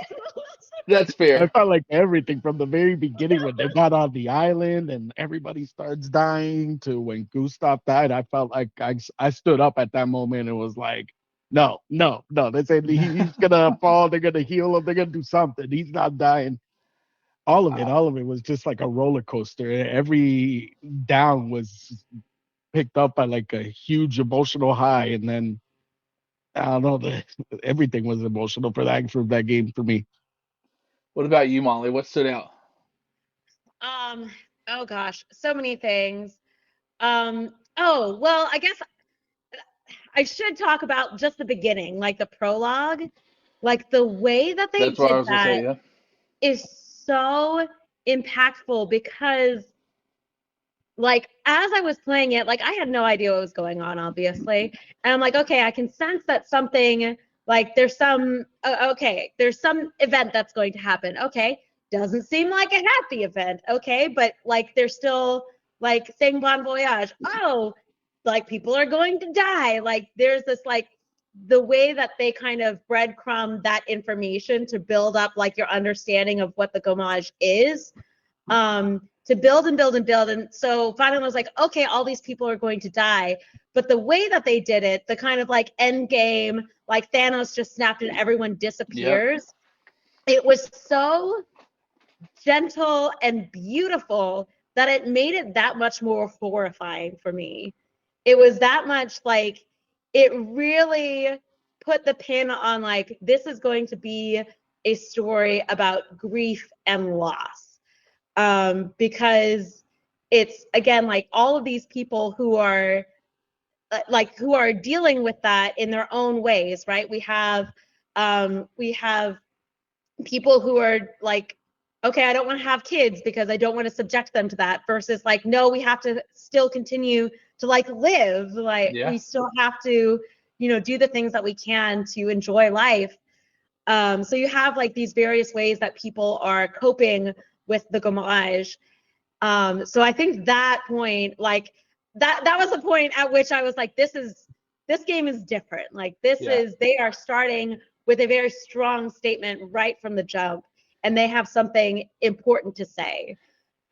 That's I fair. felt like everything from the very beginning when they got on the island and everybody starts dying to when Gustav died. I felt like I stood up at that moment and was like, no, no, no. They said he's gonna fall. They're gonna heal him. They're gonna do something. He's not dying. Uh, All of it was just like a roller coaster. Every down was picked up by like a huge emotional high, and then I don't know. Everything was emotional for that game for me. what about you, Molly? What stood out? Um, oh gosh, so many things. Oh, well, I guess I should talk about just the beginning, like the prologue. Like the way that they That's what I did was gonna say. that Yeah. is so impactful because like as I was playing it, like I had no idea what was going on, obviously. And I'm like, okay, I can sense that something like there's some event that's going to happen. Okay, doesn't seem like a happy event. Okay, but like they're still like saying bon voyage. Oh, like people are going to die. Like there's this like the way that they kind of breadcrumb that information to build up like your understanding of what the Gommage is. to build and build and build. And so finally I was like, okay, all these people are going to die. But the way that they did it, the kind of like end game, like Thanos just snapped and everyone disappears. Yep. It was so gentle and beautiful that it made it that much more horrifying for me. It was that much like, it really put the pin on like, this is going to be a story about grief and loss. Because it's, again, like all of these people who are dealing with that in their own ways, right? We have people who are like, okay, I don't want to have kids because I don't want to subject them to that, versus like, no, we have to still continue to like live. Like we still have to, you know, do the things that we can to enjoy life. So you have like these various ways that people are coping with the Gommage. So I think that point, like that was the point at which I was like, this game is different. Like they are starting with a very strong statement right from the jump, and they have something important to say.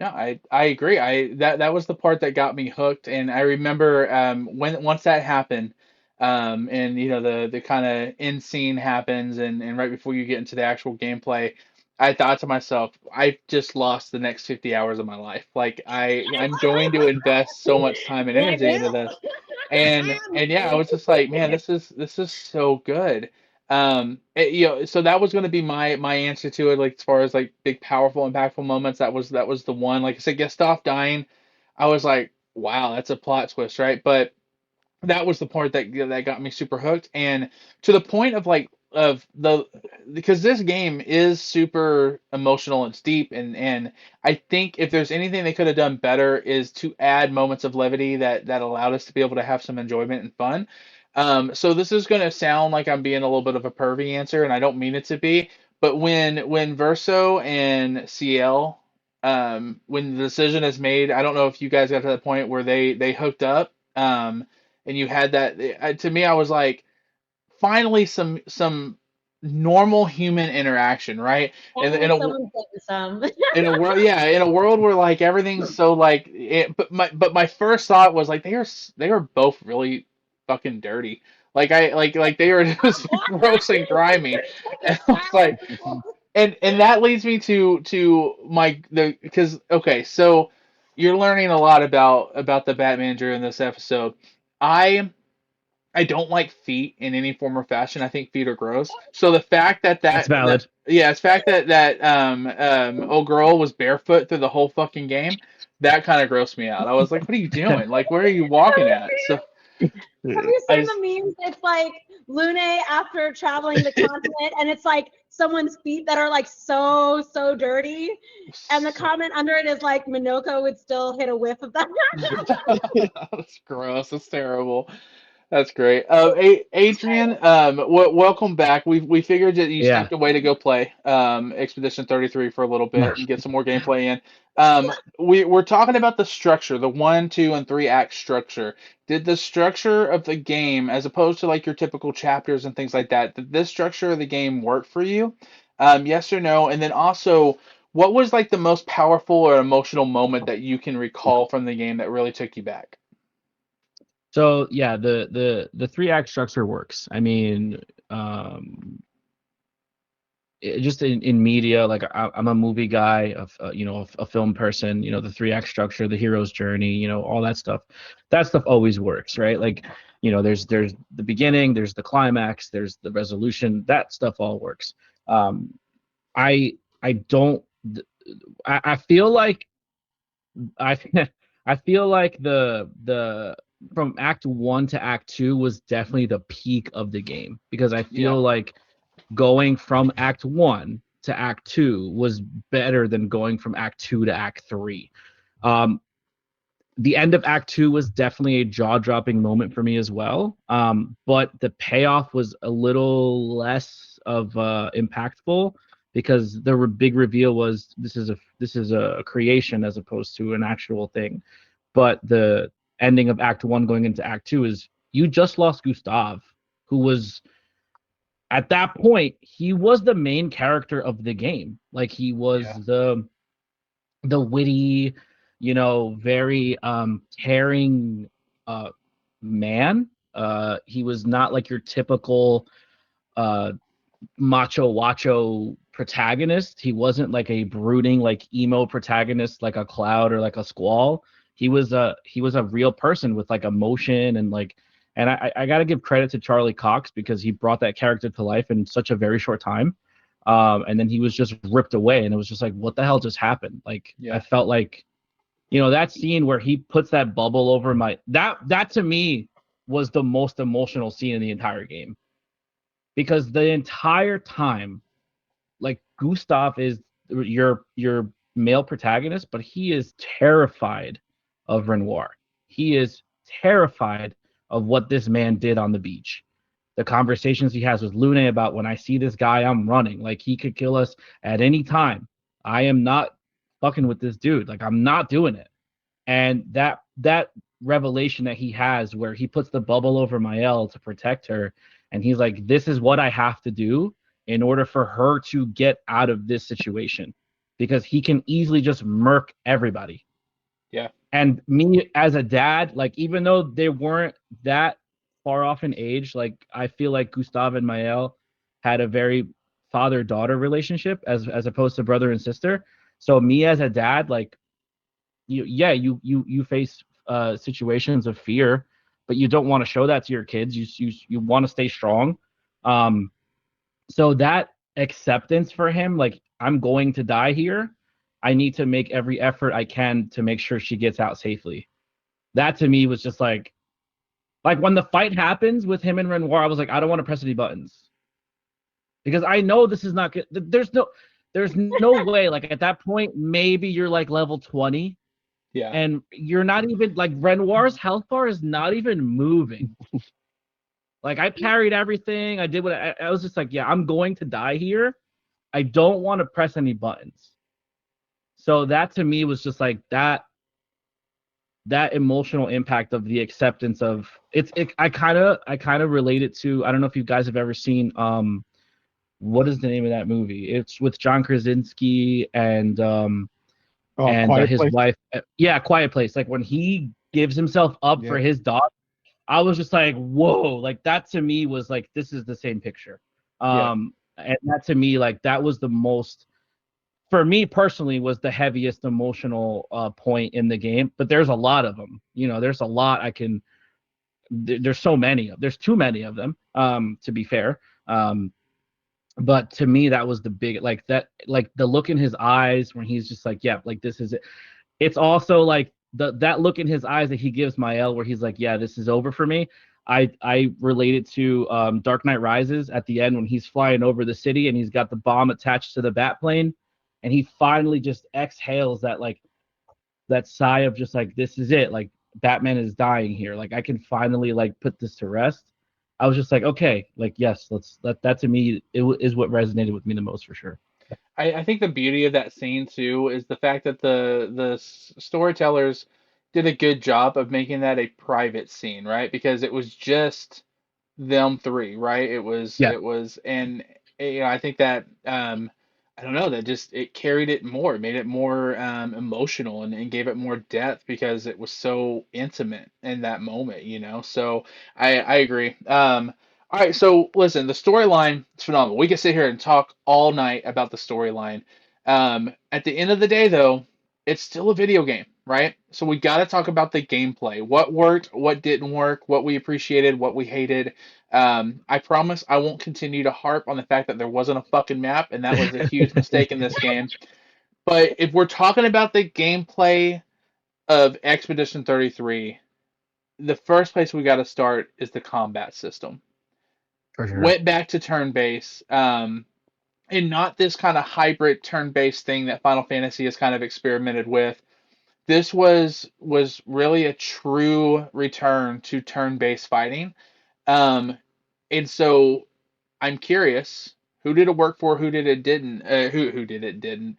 No, I agree. That was the part that got me hooked, and I remember once that happened, and you know the kind of end scene happens, and right before you get into the actual gameplay, I thought to myself, I just lost the next 50 hours of my life. Like I'm going to invest so much time and energy into this, and yeah, I was just like, man, this is so good. You know, so that was going to be my answer to it, like as far as like big, powerful, impactful moments. That was the one. Like I said, Gustav dying, I was like, wow, that's a plot twist, right? But that was the part that got me super hooked, and to the point of like of the because this game is super emotional, it's deep, and I think if there's anything they could have done better is to add moments of levity that allowed us to be able to have some enjoyment and fun. So this is going to sound like I'm being a little bit of a pervy answer, and I don't mean it to be, but when Verso and CL, when the decision is made, I don't know if you guys got to the point where they hooked up, and you had that. To me, I was like, finally some normal human interaction, right? In in a world, yeah, in a world where like everything's so like but my first thought was like they are both really fucking dirty. Like like they are just gross and grimy. And I was like, and that leads me to because okay, so you're learning a lot about the Batman during this episode. I I don't like feet in any form or fashion. I think feet are gross. So the fact That's valid. yeah, it's fact that old girl was barefoot through the whole fucking game, that kind of grossed me out. I was like, what are you doing? Like, where are you walking at? So have you seen the memes? It's like Lune after traveling the continent, and it's like someone's feet that are like so dirty, and the comment under it is like Minoko would still hit a whiff of that. That's gross. That's terrible. That's great. Adrian, welcome back. We figured that you stepped away to go play Expedition 33 for a little bit and get some more gameplay in. We're talking about the structure, the 1, 2, and 3 act structure. Did the structure of the game, as opposed to like your typical chapters and things like that, did this structure of the game work for you? Yes or no? And then also, what was like the most powerful or emotional moment that you can recall from the game that really took you back? So yeah, the 3-act structure works. I mean, just in media, like I'm a movie guy, you know, a film person. You know, the 3-act structure, the hero's journey, you know, all that stuff. That stuff always works, right? Like, you know, there's the beginning, there's the climax, there's the resolution. That stuff all works. I don't. I feel like I I feel like the from Act 1 to Act 2 was definitely the peak of the game, because I feel like going from Act 1 to Act 2 was better than going from Act 2 to Act 3. The end of Act 2 was definitely a jaw-dropping moment for me as well. But the payoff was a little less of impactful, because the big reveal was this is a creation as opposed to an actual thing. But the ending of Act 1 going into Act 2 is you just lost Gustav, who was at that point he was the main character of the game. Like he was the witty, very caring man. He was not like your typical uh macho wacho protagonist. He wasn't like a brooding like emo protagonist like a Cloud or like a Squall. He was a real person with like emotion and like, and I got to give credit to Charlie Cox because he brought that character to life in such a very short time. And then he was just ripped away, and it was just like, what the hell just happened? Like, I felt like, that scene where he puts that bubble over that to me was the most emotional scene in the entire game, because the entire time, like, Gustav is your male protagonist, but he is terrified of Renoir. He is terrified of what this man did on the beach. The conversations he has with Lune about, when I see this guy, I'm running. Like, he could kill us at any time. I am not fucking with this dude. Like, I'm not doing it. And that revelation that he has, where he puts the bubble over Mael to protect her, and he's like, this is what I have to do in order for her to get out of this situation, because he can easily just murk everybody. Yeah. And me as a dad, like, even though they weren't that far off in age, like, I feel like Gustav and Mael had a very father-daughter relationship as opposed to brother and sister. So me as a dad, like, you face situations of fear, but you don't want to show that to your kids. You want to stay strong. So that acceptance for him, like, I'm going to die here, I need to make every effort I can to make sure she gets out safely. That to me was just like when the fight happens with him and Renoir, I was like, I don't want to press any buttons, because I know this is not good. There's no way. Like, at that point, maybe you're like level 20. Yeah. And you're not even like, Renoir's health bar is not even moving. Like, I parried everything. I did what I was just like, yeah, I'm going to die here. I don't want to press any buttons. So that to me was just like that emotional impact of the acceptance of I kind of relate it to, I don't know if you guys have ever seen what is the name of that movie? It's with John Krasinski and Quiet his Place. wife. Yeah, Quiet Place. Like, when he gives himself up for his dog, I was just like, whoa, like, that to me was like, this is the same picture. And that to me, like, that was the most, for me personally, was the heaviest emotional point in the game. But there's a lot of them. There's a lot there's so many there's too many of them, to be fair. But to me, that was the big, like, that, like, the look in his eyes when he's just like, yeah, like, this is it. It's also like that look in his eyes that he gives Mael, where he's like, yeah, this is over for me. I relate it to Dark Knight Rises at the end, when he's flying over the city and he's got the bomb attached to the bat plane, and he finally just exhales that, like, that sigh of just like, this is it. Like, Batman is dying here. Like, I can finally, like, put this to rest. I was just like, okay, like, yes, that to me, is what resonated with me the most, for sure. I think the beauty of that scene too is the fact that the storytellers did a good job of making that a private scene, right? Because it was just them three, right? It was Yeah. and I think that I don't know, that just it carried it more, made it more emotional, and gave it more depth because it was so intimate in that moment. So I agree. All right, so listen, the storyline is phenomenal. We could sit here and talk all night about the storyline. At the end of the day, though, it's still a video game, right? So we got to talk about the gameplay. What worked, what didn't work, what we appreciated, what we hated. I promise I won't continue to harp on the fact that there wasn't a fucking map, and that was a huge mistake in this game. But if we're talking about the gameplay of Expedition 33, the first place we got to start is the combat system. For sure. Went back to turn-based, and not this kind of hybrid turn-based thing that Final Fantasy has kind of experimented with. This was really a true return to turn-based fighting. Um, and so I'm curious, who did it work for? Who did it didn't? Who did it didn't?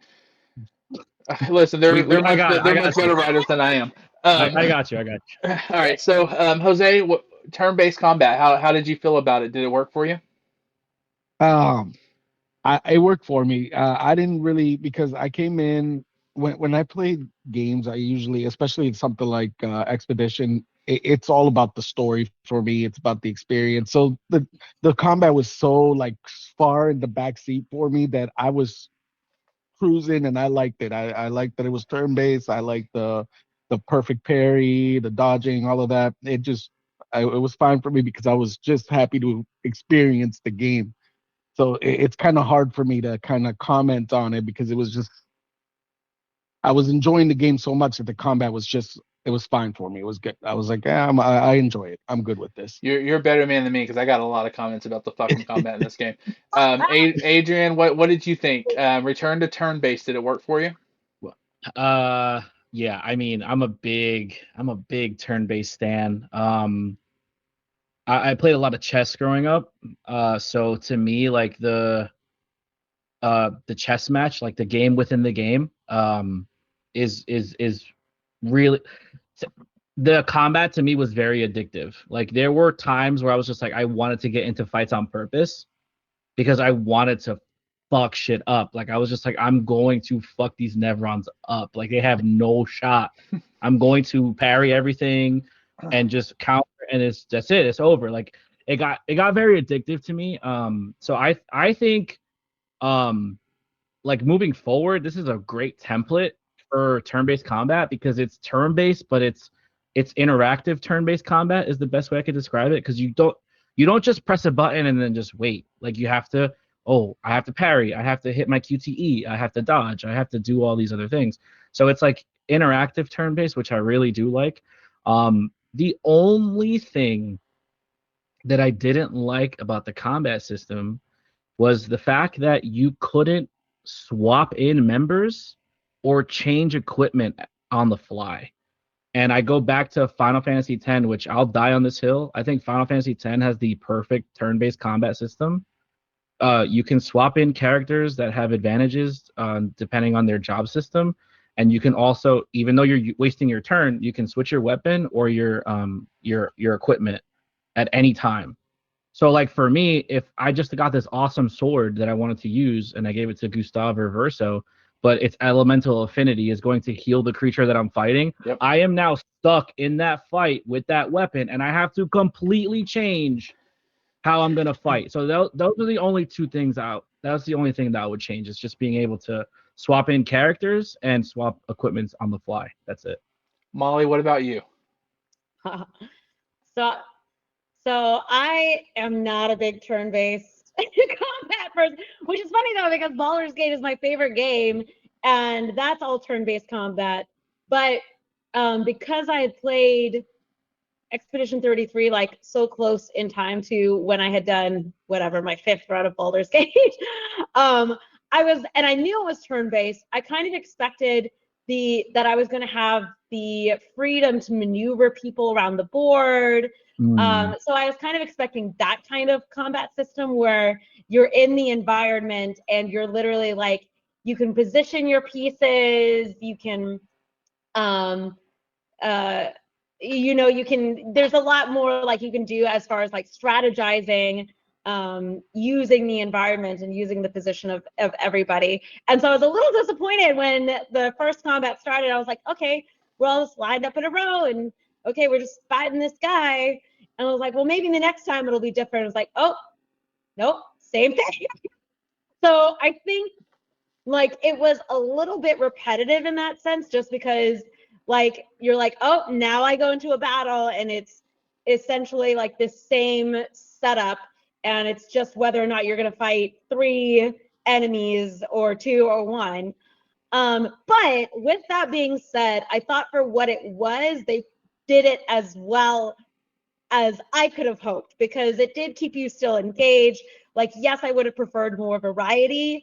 Listen, they're I much got they're I much got you. better writers than I am. Um, I got you. all right, so Jose, turn-based combat. How did you feel about it? Did it work for you? Um, it worked for me. I didn't really, because I came in. when I play games, I usually, especially in something like Expedition, it's all about the story for me. It's about the experience. So the combat was so like far in the back seat for me that I was cruising, and I liked it. I liked that it was turn based. I liked the perfect parry, the dodging, all of that. It was fine for me because I was just happy to experience the game. So it's kind of hard for me to kind of comment on it because it was just I was enjoying the game so much that the combat was just it was fine for me. It was good. I was like, yeah, I enjoy it. I'm good with this. You're a better man than me because I got a lot of comments about the fucking combat in this game. Adrian, what did you think? Return to turn based. Did it work for you? Yeah, I mean, I'm a big turn-based stan. I played a lot of chess growing up. So to me, like the chess match, like the game within the game, is really the combat to me was very addictive. Like there were times where I was just like I wanted to get into fights on purpose because I wanted to fuck shit up. Like I was just like I'm going to fuck these Nevrons up. Like they have no shot. I'm going to parry everything and just counter, and that's it. It's over. Like it got very addictive to me. So I think um like moving forward, this is a great template for turn-based combat because it's turn-based, but it's interactive turn-based combat is the best way I could describe it because you don't just press a button and then just wait. Like you have to, oh, I have to parry, I have to hit my QTE, I have to dodge, I have to do all these other things. So it's like interactive turn-based, which I really do like. The only thing that I didn't like about the combat system was the fact that you couldn't swap in members or change equipment on the fly. And I go back to Final Fantasy X, which I'll die on this hill. I think Final Fantasy X has the perfect turn-based combat system. You can swap in characters that have advantages depending on their job system, and you can also, even though you're wasting your turn, you can switch your weapon or your equipment at any time. So like for me, if I just got this awesome sword that I wanted to use and I gave it to Gustav or Verso, but its elemental affinity is going to heal the creature that I'm fighting, Yep. I am now stuck in that fight with that weapon and I have to completely change how I'm going to fight. So those are the only two things out. That's the only thing that I would change is just being able to swap in characters and swap equipments on the fly. That's it. Molly, what about you? So So I am not a big turn-based combat person, which is funny though because Baldur's Gate is my favorite game, and that's all turn-based combat. But because I had played Expedition 33 like so close in time to when I had done whatever my 5th run of Baldur's Gate, I knew it was turn-based. I kind of expected that I was going to have the freedom to maneuver people around the board. So I was kind of expecting that kind of combat system where you're in the environment and you're literally like you can position your pieces, you can you can there's a lot more like you can do as far as like strategizing, using the environment and using the position of everybody. And so I was a little disappointed when the first combat started. I was like, okay, we're all just lined up in a row and okay, we're just fighting this guy. And I was like, well, maybe the next time it'll be different. I was like, oh, nope, same thing. So I think like it was a little bit repetitive in that sense, just because like you're like, oh, now I go into a battle and it's essentially like the same setup, and it's just whether or not you're going to fight 3 enemies or 2 or 1. But with that being said, I thought for what it was, they did it as well as I could have hoped, because it did keep you still engaged. Like, yes, I would have preferred more variety,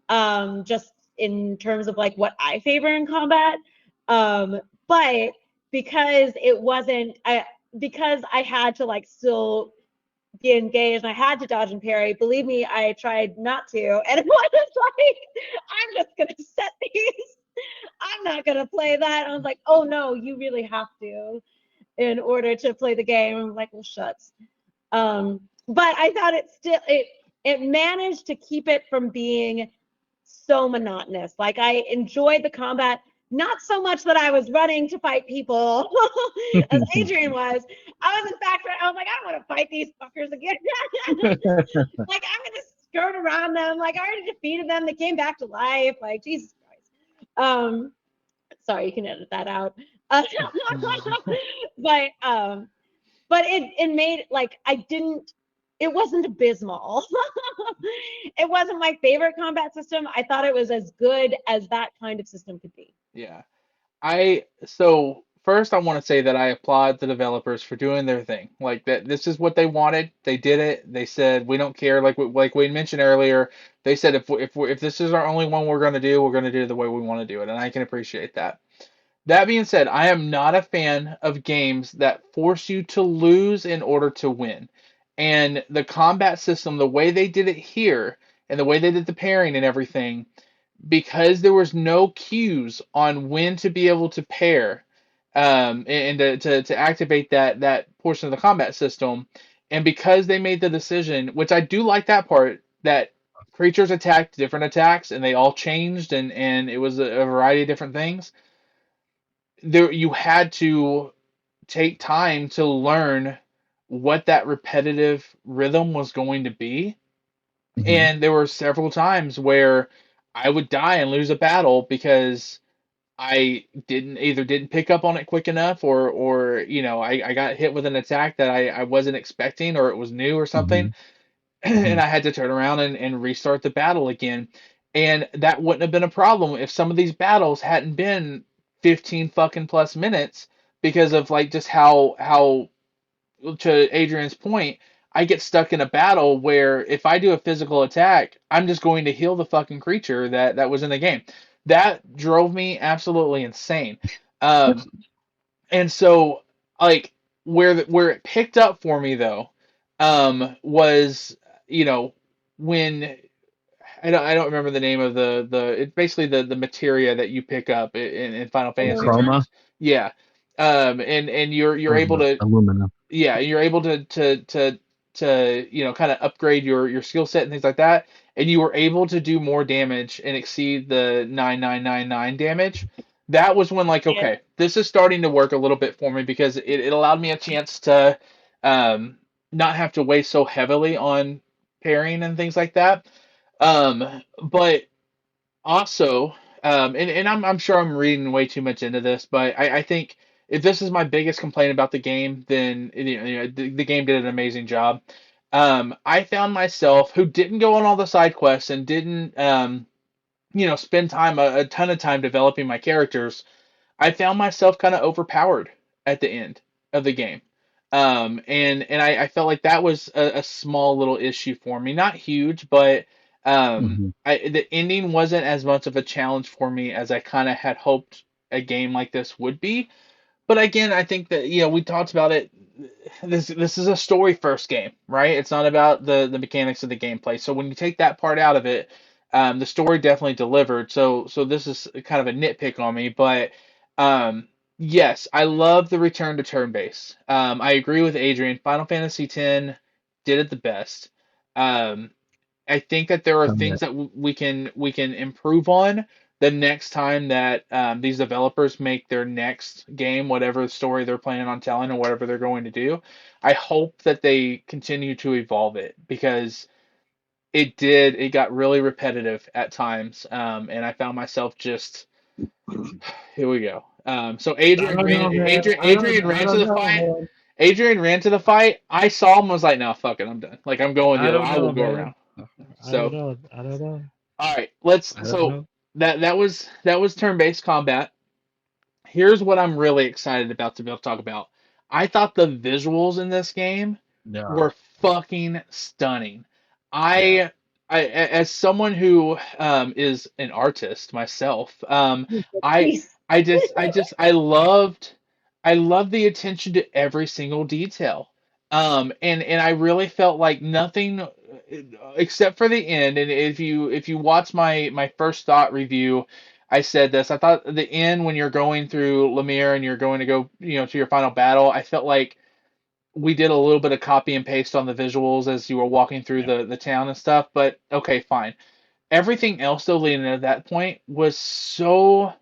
just in terms of like what I favor in combat. But because because I had to like still be engaged and I had to dodge and parry, believe me, I tried not to. And it was like, I'm just going to set these. I'm not going to play that. I was like, oh no, you really have to in order to play the game. I'm like, well, shucks. But I thought it managed to keep it from being so monotonous. Like I enjoyed the combat, not so much that I was running to fight people as Adrian was. I was in fact, I was like, I don't want to fight these fuckers again. Like I'm gonna skirt around them. Like I already defeated them. They came back to life. Like Jesus Christ. Sorry, you can edit that out. But it made like it wasn't abysmal. It wasn't my favorite combat system. I thought it was as good as that kind of system could be. Yeah. So first I want to say that I applaud the developers for doing their thing. Like that this is what they wanted. They did it. They said we don't care like we mentioned earlier. They said if this is our only one we're going to do, we're going to do it the way we want to do it, and I can appreciate that. That being said, I am not a fan of games that force you to lose in order to win. And the combat system, the way they did it here, and the way they did the pairing and everything, because there was no cues on when to be able to pair, and to activate that portion of the combat system, and because they made the decision, which I do like that part, that creatures attacked different attacks and they all changed, and it was a variety of different things. There you had to take time to learn what that repetitive rhythm was going to be. And there were several times where I would die and lose a battle because I didn't pick up on it quick enough, or I got hit with an attack that I wasn't expecting, or it was new or something. And I had to turn around and restart the battle again. And that wouldn't have been a problem if some of these battles hadn't been 15 fucking plus minutes, because of like just how to Adrian's point, I get stuck in a battle where if I do a physical attack, I'm just going to heal the fucking creature that was in the game. That drove me absolutely insane. Um, and so like where it picked up for me though, was when I don't remember the name of it's basically the materia that you pick up in Final Fantasy Chroma. terms. Yeah. And you're able to, Aluminum. yeah, you're able to kind of upgrade your skill set and things like that, and you were able to do more damage and exceed the 9999 damage. That was when like, Yeah. okay, this is starting to work a little bit for me, because it allowed me a chance to not have to weigh so heavily on pairing and things like that. But also, and I'm sure I'm reading way too much into this, but I think if this is my biggest complaint about the game, then the game did an amazing job. I found myself, who didn't go on all the side quests and didn't spend a ton of time developing my characters. I found myself kind of overpowered at the end of the game. And I felt like that was a small little issue for me. Not huge, but the ending wasn't as much of a challenge for me as I kind of had hoped a game like this would be. But again, I think that we talked about it. This is a story first game, right? It's not about the mechanics of the gameplay. So when you take that part out of it, the story definitely delivered. So this is kind of a nitpick on me, but yes, I love the return to turn base. I agree with Adrian. Final Fantasy X did it the best. Um, I think that there are things that we can improve on the next time that these developers make their next game, whatever story they're planning on telling or whatever they're going to do. I hope that they continue to evolve it, because it got really repetitive at times, and I found myself just here we go. So I don't know, man. Adrian ran I to don't the know, fight. man. Adrian ran to the fight. I saw him, was like, no, fuck it, I'm done. Like I'm going the I other. don't I will know, go man. around. I don't So know. I don't know. all right, let's. I don't So know. that was turn-based combat. Here's what I'm really excited about to be able to talk about. I thought the visuals in this game Yeah. were fucking stunning. Yeah. As someone who is an artist myself, I Please. I loved the attention to every single detail. And I really felt like nothing except for the end. And if you watch my first thought review, I said this. I thought the end, when you're going through Lumière and you're going to go to your final battle, I felt like we did a little bit of copy and paste on the visuals as you were walking through Yeah. the town and stuff. But okay, fine. Everything else though leading to that point was so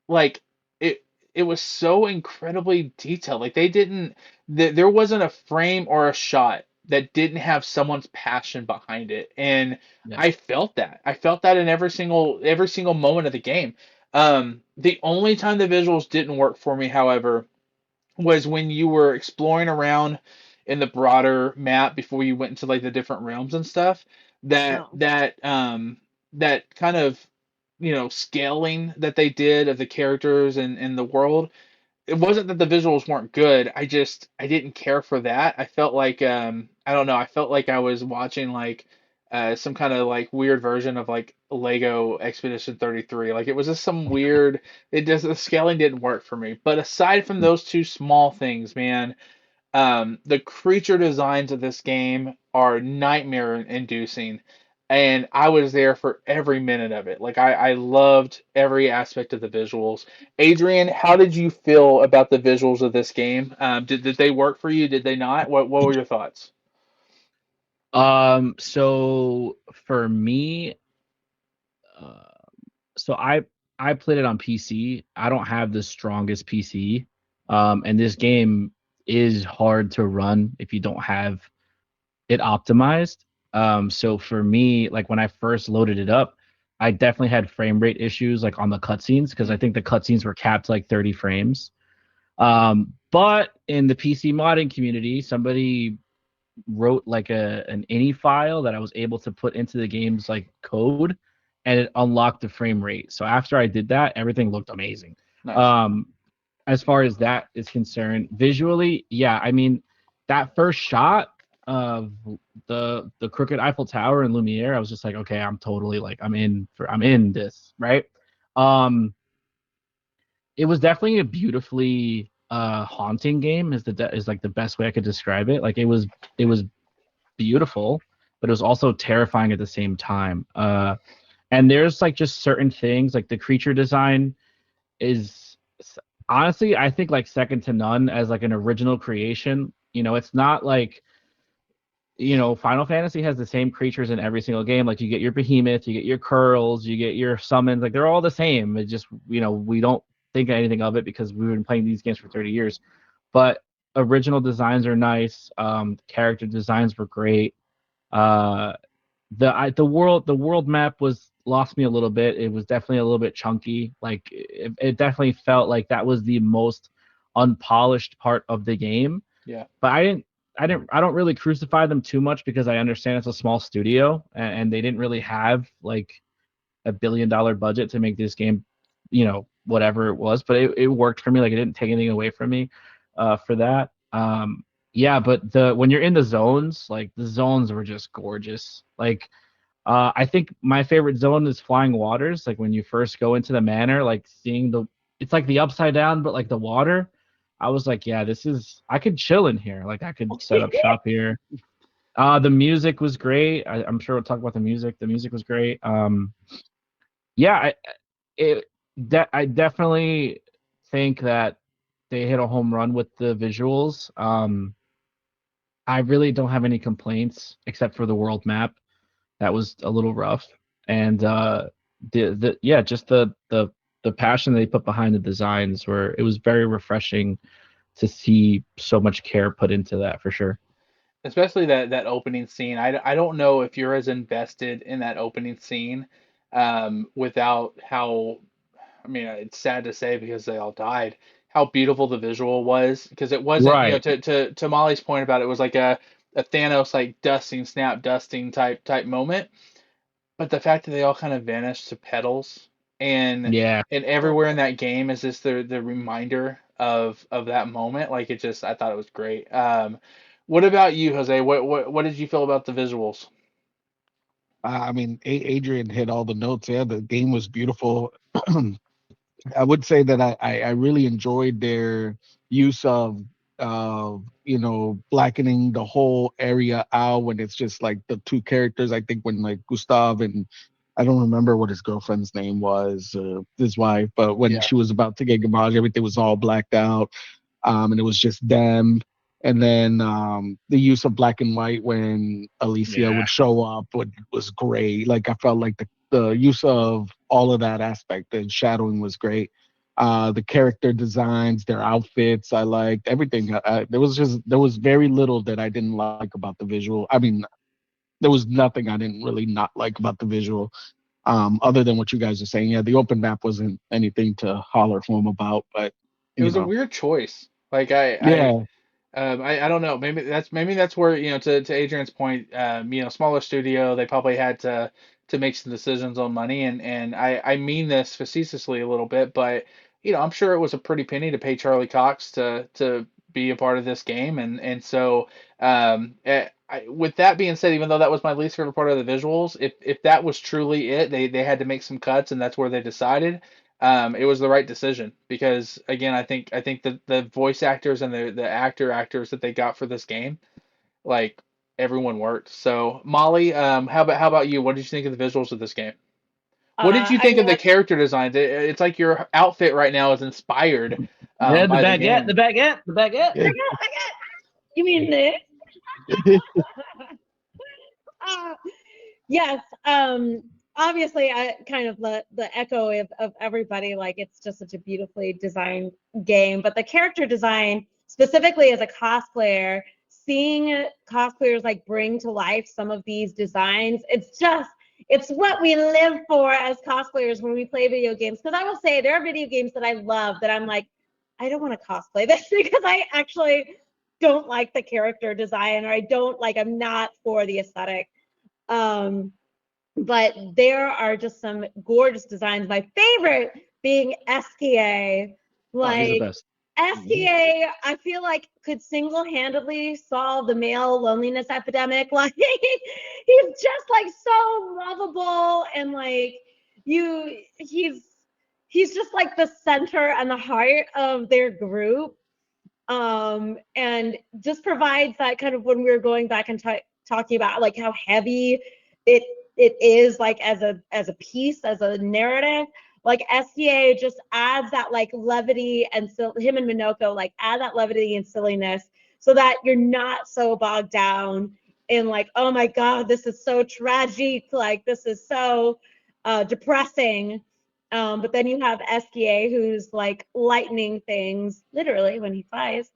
like it it was so incredibly detailed. Like they didn't there wasn't a frame or a shot that didn't have someone's passion behind it. And Yeah. I felt that. I felt that in every single moment of the game. The only time the visuals didn't work for me, however, was when you were exploring around in the broader map before you went into like the different realms and stuff. That Oh. that that kind of scaling that they did of the characters and the world. It wasn't that the visuals weren't good. I didn't care for that. I felt like I don't know. I felt like I was watching like some kind of like weird version of like Lego Expedition 33. Like it was just some weird. It just the scaling didn't work for me. But aside from those two small things, man, the creature designs of this game are nightmare inducing. And I was there for every minute of it. Like I loved every aspect of the visuals. Adrian, how did you feel about the visuals of this game? Did they work for you? Did they not? What were your thoughts? So for me, uh, so I played it on PC. I don't have the strongest PC. And this game is hard to run if you don't have it optimized. So for me, like when I first loaded it up, I definitely had frame rate issues like on the cutscenes because I think the cutscenes were capped like 30 frames. But in the PC modding community, somebody wrote like an ini file that I was able to put into the game's like code, and it unlocked the frame rate. So after I did that, everything looked amazing. Nice. Um, as far as that is concerned, visually, yeah, I mean that first shot of the crooked Eiffel Tower in Lumiere, I was just like, okay, I'm totally like I'm in this, right? Um, it was definitely a beautifully haunting game is like the best way I could describe it. Like it was beautiful, but it was also terrifying at the same time. And there's like just certain things like the creature design is honestly I think like second to none as like an original creation. It's not like Final Fantasy has the same creatures in every single game. Like you get your behemoth, you get your curls, you get your summons. Like they're all the same. It just we don't think anything of it because we've been playing these games for 30 years. But original designs are nice. Character designs were great. Uh, the world map was lost me a little bit. It was definitely a little bit chunky. Like it definitely felt like that was the most unpolished part of the game. Yeah. But I don't really crucify them too much because I understand it's a small studio and they didn't really have like $1 billion budget to make this game, whatever it was. But it worked for me. Like it didn't take anything away from me for that. Yeah, but the when you're in the zones, like the zones were just gorgeous. Like I think my favorite zone is Flying Waters. Like when you first go into the manor, like seeing it's like the upside down, but like the water. I was like, yeah, I could chill in here. Like I could set up shop here. The music was great. I'm sure we'll talk about the music. The music was great. Yeah, I definitely think that they hit a home run with the visuals. I really don't have any complaints except for the world map. That was a little rough. And just the passion they put behind the designs it was very refreshing to see so much care put into that for sure. Especially that opening scene. I don't know if you're as invested in that opening scene without how I mean, it's sad to say because they all died. How beautiful the visual was, because it wasn't, Right. to Molly's point about it, was like a Thanos like dusting, snap dusting type moment. But the fact that they all kind of vanished to petals, and Yeah. and everywhere in that game is just the reminder of that moment. Like it just, I thought it was great. What about you, Jose? What did you feel about the visuals? I mean, Adrian hit all the notes. Yeah, the game was beautiful. I would say that I really enjoyed their use of blackening the whole area out when it's just like the two characters. I think when like Gustav and I don't remember what his girlfriend's name was, his wife, but when Yeah. she was about to get Gommage, everything was all blacked out, and it was just them. And then the use of black and white when Alicia Yeah. would show up was great. Like I felt like the use of all of that aspect and shadowing was great. The character designs, their outfits, I liked everything. There was very little that I didn't like about the visual. I mean, there was nothing I didn't really not like about the visual. Other than what you guys are saying. Yeah, the open map wasn't anything to holler home about, but It you was a know, weird choice. Like yeah, I don't know. Maybe that's where, to Adrian's point, smaller studio, they probably had to make some decisions on money, and I mean this facetiously a little bit, but I'm sure it was a pretty penny to pay Charlie Cox to be a part of this game, and so with that being said, even though that was my least favorite part of the visuals, if that was truly it, they had to make some cuts, and that's where they decided. It was the right decision because again, I think the voice actors and the actors that they got for this game, like everyone worked. So Molly, how about you? What did you think of the visuals of this game? What did you I think mean, of the character designs? It's like your outfit right now is inspired Yeah, the by the baguette, game. the baguette, the baguette. yeah. you mean this? Uh, yes. Obviously, I kind of the echo of everybody. Like, it's just such a beautifully designed game. But the character design, specifically as a cosplayer, seeing cosplayers like bring to life some of these designs, it's what we live for as cosplayers when we play video games. Because I will say there are video games that I love that I'm like, I don't want to cosplay this because I actually don't like the character design, or I don't like, I'm not for the aesthetic. Um, but there are just some gorgeous designs. My favorite being STA. Oh, he's the Like, best. STA, I feel like could single-handedly solve the male loneliness epidemic. Like, he's just like so lovable, and like he's just like the center and the heart of their group. And just provides that kind of, when we were going back and talking about like how heavy it it is, like as a piece, as a narrative, like STA just adds that like levity, and so him and Minoko like add that levity and silliness so that you're not so bogged down in like, oh my god, this is so tragic, like this is so depressing. But then you have STA who's like lightening things literally when he flies.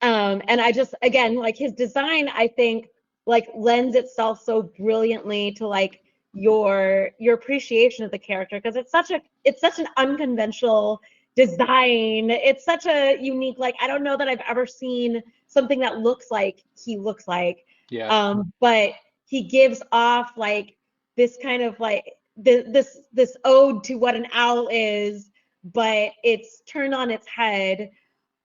And I just, again, like his design, I think like lends itself so brilliantly to like your appreciation of the character, because it's such an unconventional design. It's such a unique, like, I don't know that I've ever seen something that looks like he looks like. Yeah. But he gives off like this kind of like this ode to what an owl is, but it's turned on its head.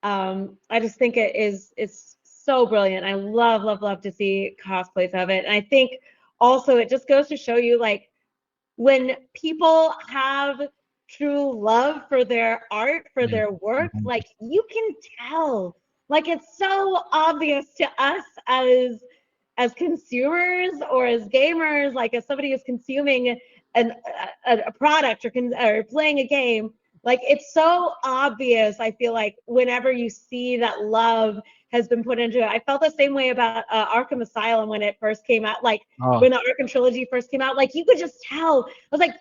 I just think it's so brilliant. I love to see cosplays of it. And I think also it just goes to show you, like, when people have true love for their art, for their work, like, you can tell. Like, it's so obvious to us as consumers or as gamers, like as somebody who's consuming a product or playing a game, like it's so obvious. I feel like whenever you see that love has been put into it. I felt the same way about Arkham Asylum when it first came out, like Oh, when the Arkham trilogy first came out, like you could just tell. I was like,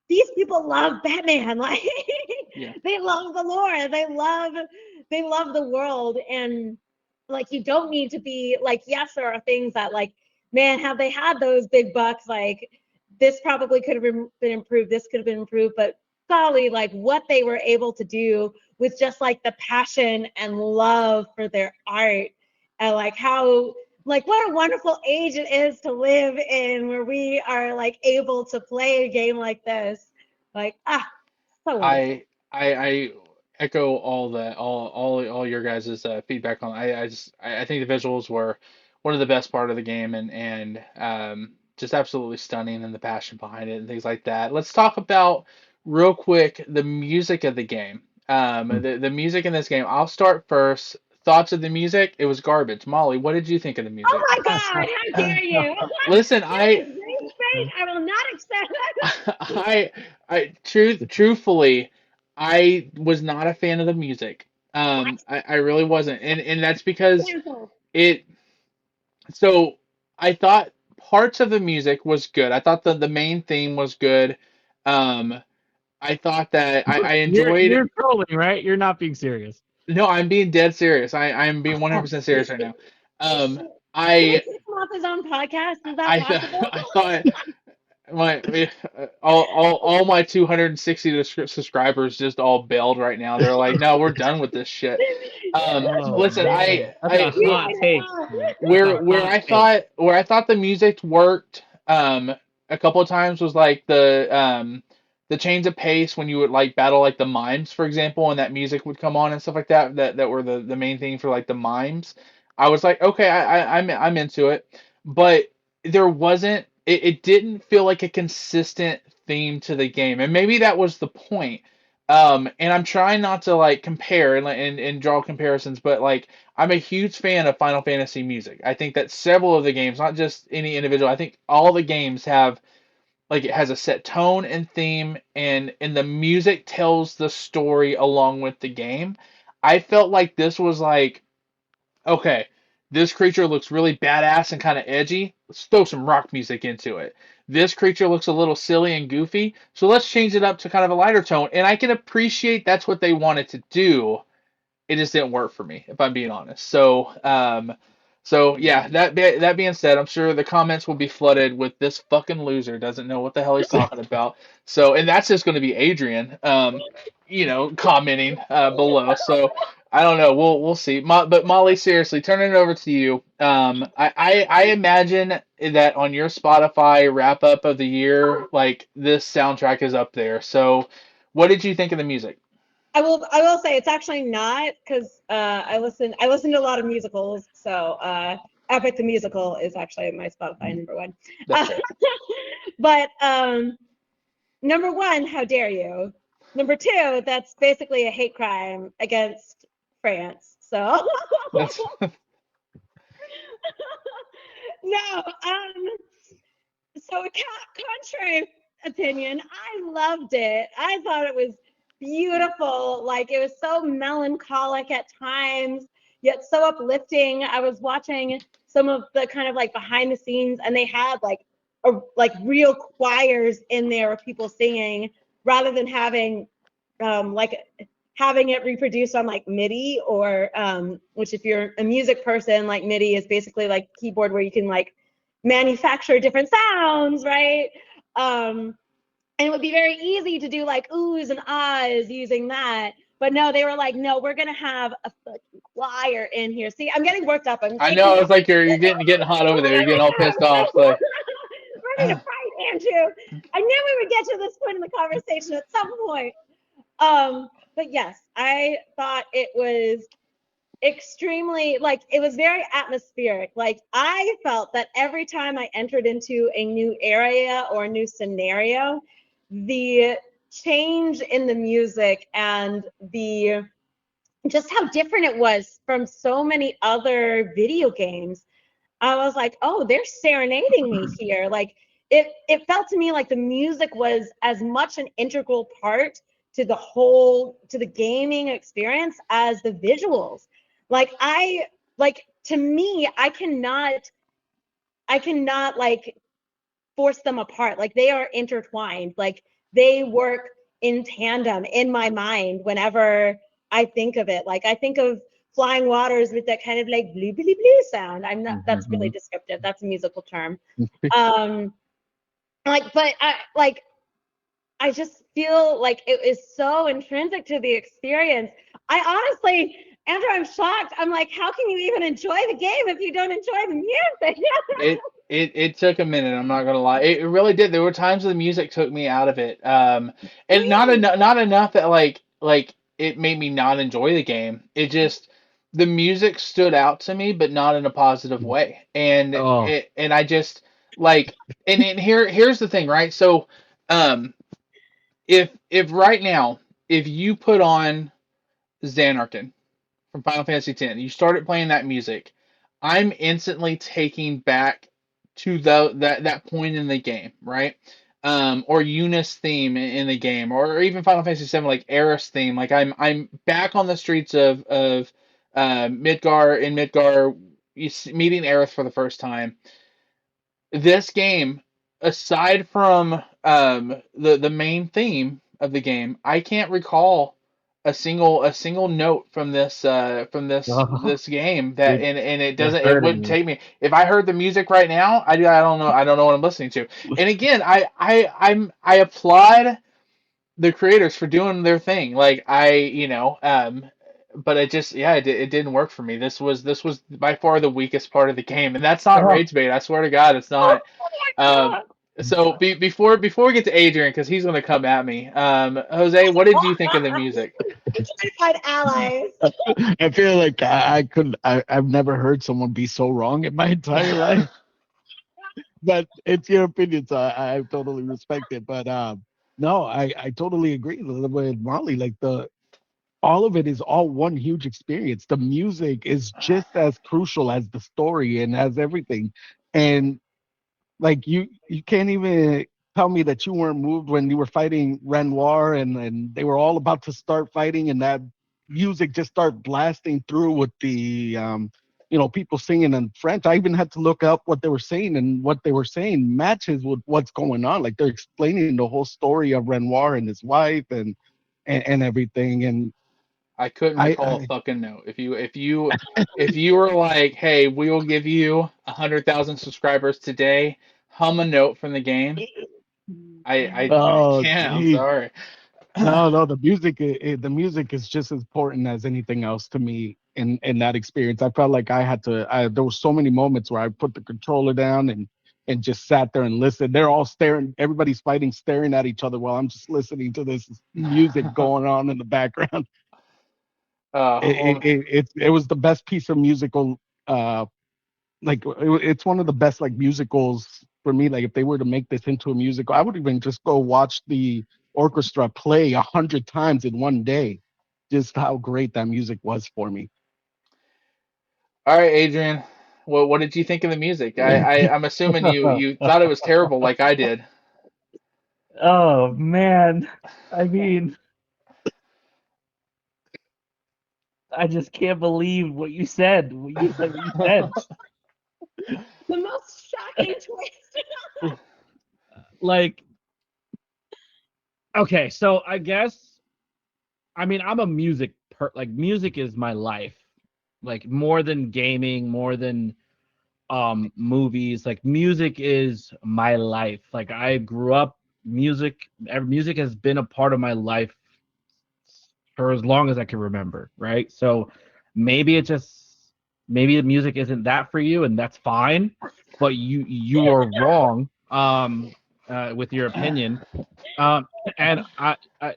these people love Batman. Like, Yeah. they love the lore, they love the world. And like, you don't need to be like, yes, there are things that, like, man, have they had those big bucks, like this probably could have been improved, this could have been improved, but golly, like what they were able to do with just like the passion and love for their art, and like how, like, what a wonderful age it is to live in, where we are like able to play a game like this. Like, so wonderful. I echo all your guys' feedback on. I think the visuals were one of the best part of the game, and just absolutely stunning, and the passion behind it and things like that. Let's talk about real quick the music of the game. The music in this game. I'll start first. Thoughts of the music? It was garbage. Molly, what did you think of the Oh music? my God, how dare you? Listen, That is rage bait. I will not accept that. truthfully, I was not a fan of the music. I really wasn't, and that's because Cancel. it. So I thought parts of the music was good. I thought the main theme was good. Um, I thought that I enjoyed. You're trolling, right? You're not being serious. No, I'm being dead serious. I'm being 100% serious right now. Um, Can we I kick him off his own podcast? Is that I possible? I thought my all my 260 subscribers just all bailed right now. They're like, no, we're done with this shit. Oh Listen, man, that's a I hot take. That's a hot take. where I thought the music worked a couple of times was like the change of pace when you would like battle like the mimes, for example, and that music would come on and stuff like that that were the main thing for like the mimes. I was like, okay, I'm into it, but there wasn't it didn't feel like a consistent theme to the game, and maybe that was the point. And I'm trying not to like compare and draw comparisons, but like I'm a huge fan of Final Fantasy music. I think that several of the games, not just any individual, I think all the games have like it has a set tone and theme, and the music tells the story along with the game. I felt like this was like, okay, this creature looks really badass and kind of edgy. Let's throw some rock music into it. This creature looks a little silly and goofy, so let's change it up to kind of a lighter tone. And I can appreciate that's what they wanted to do. It just didn't work for me, if I'm being honest. So yeah. That being said, I'm sure the comments will be flooded with this fucking loser doesn't know what the hell he's talking about. So, and that's just going to be Adrian, commenting below. So I don't know. We'll see. But Molly, seriously, turning it over to you. I imagine that on your Spotify wrap up of the year, like this soundtrack is up there. So, what did you think of the music? I will say it's actually not, because I listen to a lot of musicals, so Epic the Musical is actually my Spotify number one. That's fair. But number one, how dare you? Number two, that's basically a hate crime against France. So That's no, so contrary opinion, I loved it. I thought it was beautiful. Like, it was so melancholic at times, yet so uplifting. I was watching some of the kind of like behind the scenes, and they had like real choirs in there of people singing, rather than having having it reproduced on like MIDI, or which, if you're a music person, like MIDI is basically like keyboard where you can like manufacture different sounds, right? And it would be very easy to do like oohs and ahs using that. But no, they were like, no, we're gonna have a fucking choir in here. See, I'm getting worked up. I know. It's like you're getting hot over there. You're getting all pissed off. So ready to fight, Andrew. I knew we would get to this point in the conversation at some point. But yes, I thought it was extremely, like, it was very atmospheric. Like, I felt that every time I entered into a new area or a new scenario, the change in the music and the just how different it was from so many other video games, I was like, oh, they're serenading me here. Like, it felt to me like the music was as much an integral part to the gaming experience as the visuals. To me, I cannot like force them apart. Like, they are intertwined. Like, they work in tandem in my mind whenever I think of it. Like, I think of Flying Waters with that kind of like blue, blue, blue sound. I'm not, that's really descriptive. That's a musical term. I just feel like it is so intrinsic to the experience. I honestly, Andrew, I'm shocked. I'm like, how can you even enjoy the game if you don't enjoy the music? it took a minute. I'm not gonna lie. It really did. There were times the music took me out of it. And not enough that like it made me not enjoy the game. It just the music stood out to me, but not in a positive way. Oh, And I just like and here's the thing, right? So, if right now if you put on Xanarkin from Final Fantasy X, you started playing that music, I'm instantly taking back to that point in the game, right? or Eunice theme in the game, or even Final Fantasy VII like Eris theme. Like I'm back on the streets of Midgar, meeting Eris for the first time. This game, aside from the main theme of the game, I can't recall a single note from this game that, You're, and you're it hurting wouldn't me. take me. If I heard the music right now, I don't know what I'm listening to. And again, I applaud the creators for doing their thing. Like but it just, yeah, it didn't work for me. This was by far the weakest part of the game, and that's not Oh, rage bait. I swear to God, it's not. Um, God. so before we get to Adrian, because he's gonna come at me. Jose, what did you think of the music? I'm trying to find allies. I feel like I've never heard someone be so wrong in my entire life. But it's your opinion, so I totally respect it. But no, I totally agree with Molly. Like all of it is all one huge experience. The music is just as crucial as the story and as everything. And like you can't even tell me that you weren't moved when you were fighting Renoir and they were all about to start fighting and that music just started blasting through with the people singing in French. I even had to look up what they were saying, and what they were saying matches with what's going on. Like they're explaining the whole story of Renoir and his wife and everything. And I couldn't I, recall a I fucking note. If you were like, hey, we will give you 100,000 subscribers today, hum a note from the game. I oh can't. I'm geez. sorry. No, the music is just as important as anything else to me in that experience. I felt like I had to. There were so many moments where I put the controller down and just sat there and listened. They're all staring. Everybody's fighting, staring at each other while I'm just listening to this music going on in the background. Well, It was the best piece of musical. It's one of the best like musicals for me. Like if they were to make this into a musical, I would even just go watch the orchestra play 100 times in one day. Just how great that music was for me. all right, Adrian. What did you think of the music? I'm assuming you thought it was terrible, like I did. Oh man. I mean, I just can't believe what you said. What you said. The most shocking twist. Like, okay, so I guess I mean I'm a like music is my life. Like more than gaming, more than movies, like music is my life. Like I grew up music has been a part of my life for as long as I can remember, right? So maybe it just maybe the music isn't that for you, and that's fine. But you are wrong with your opinion. Um, and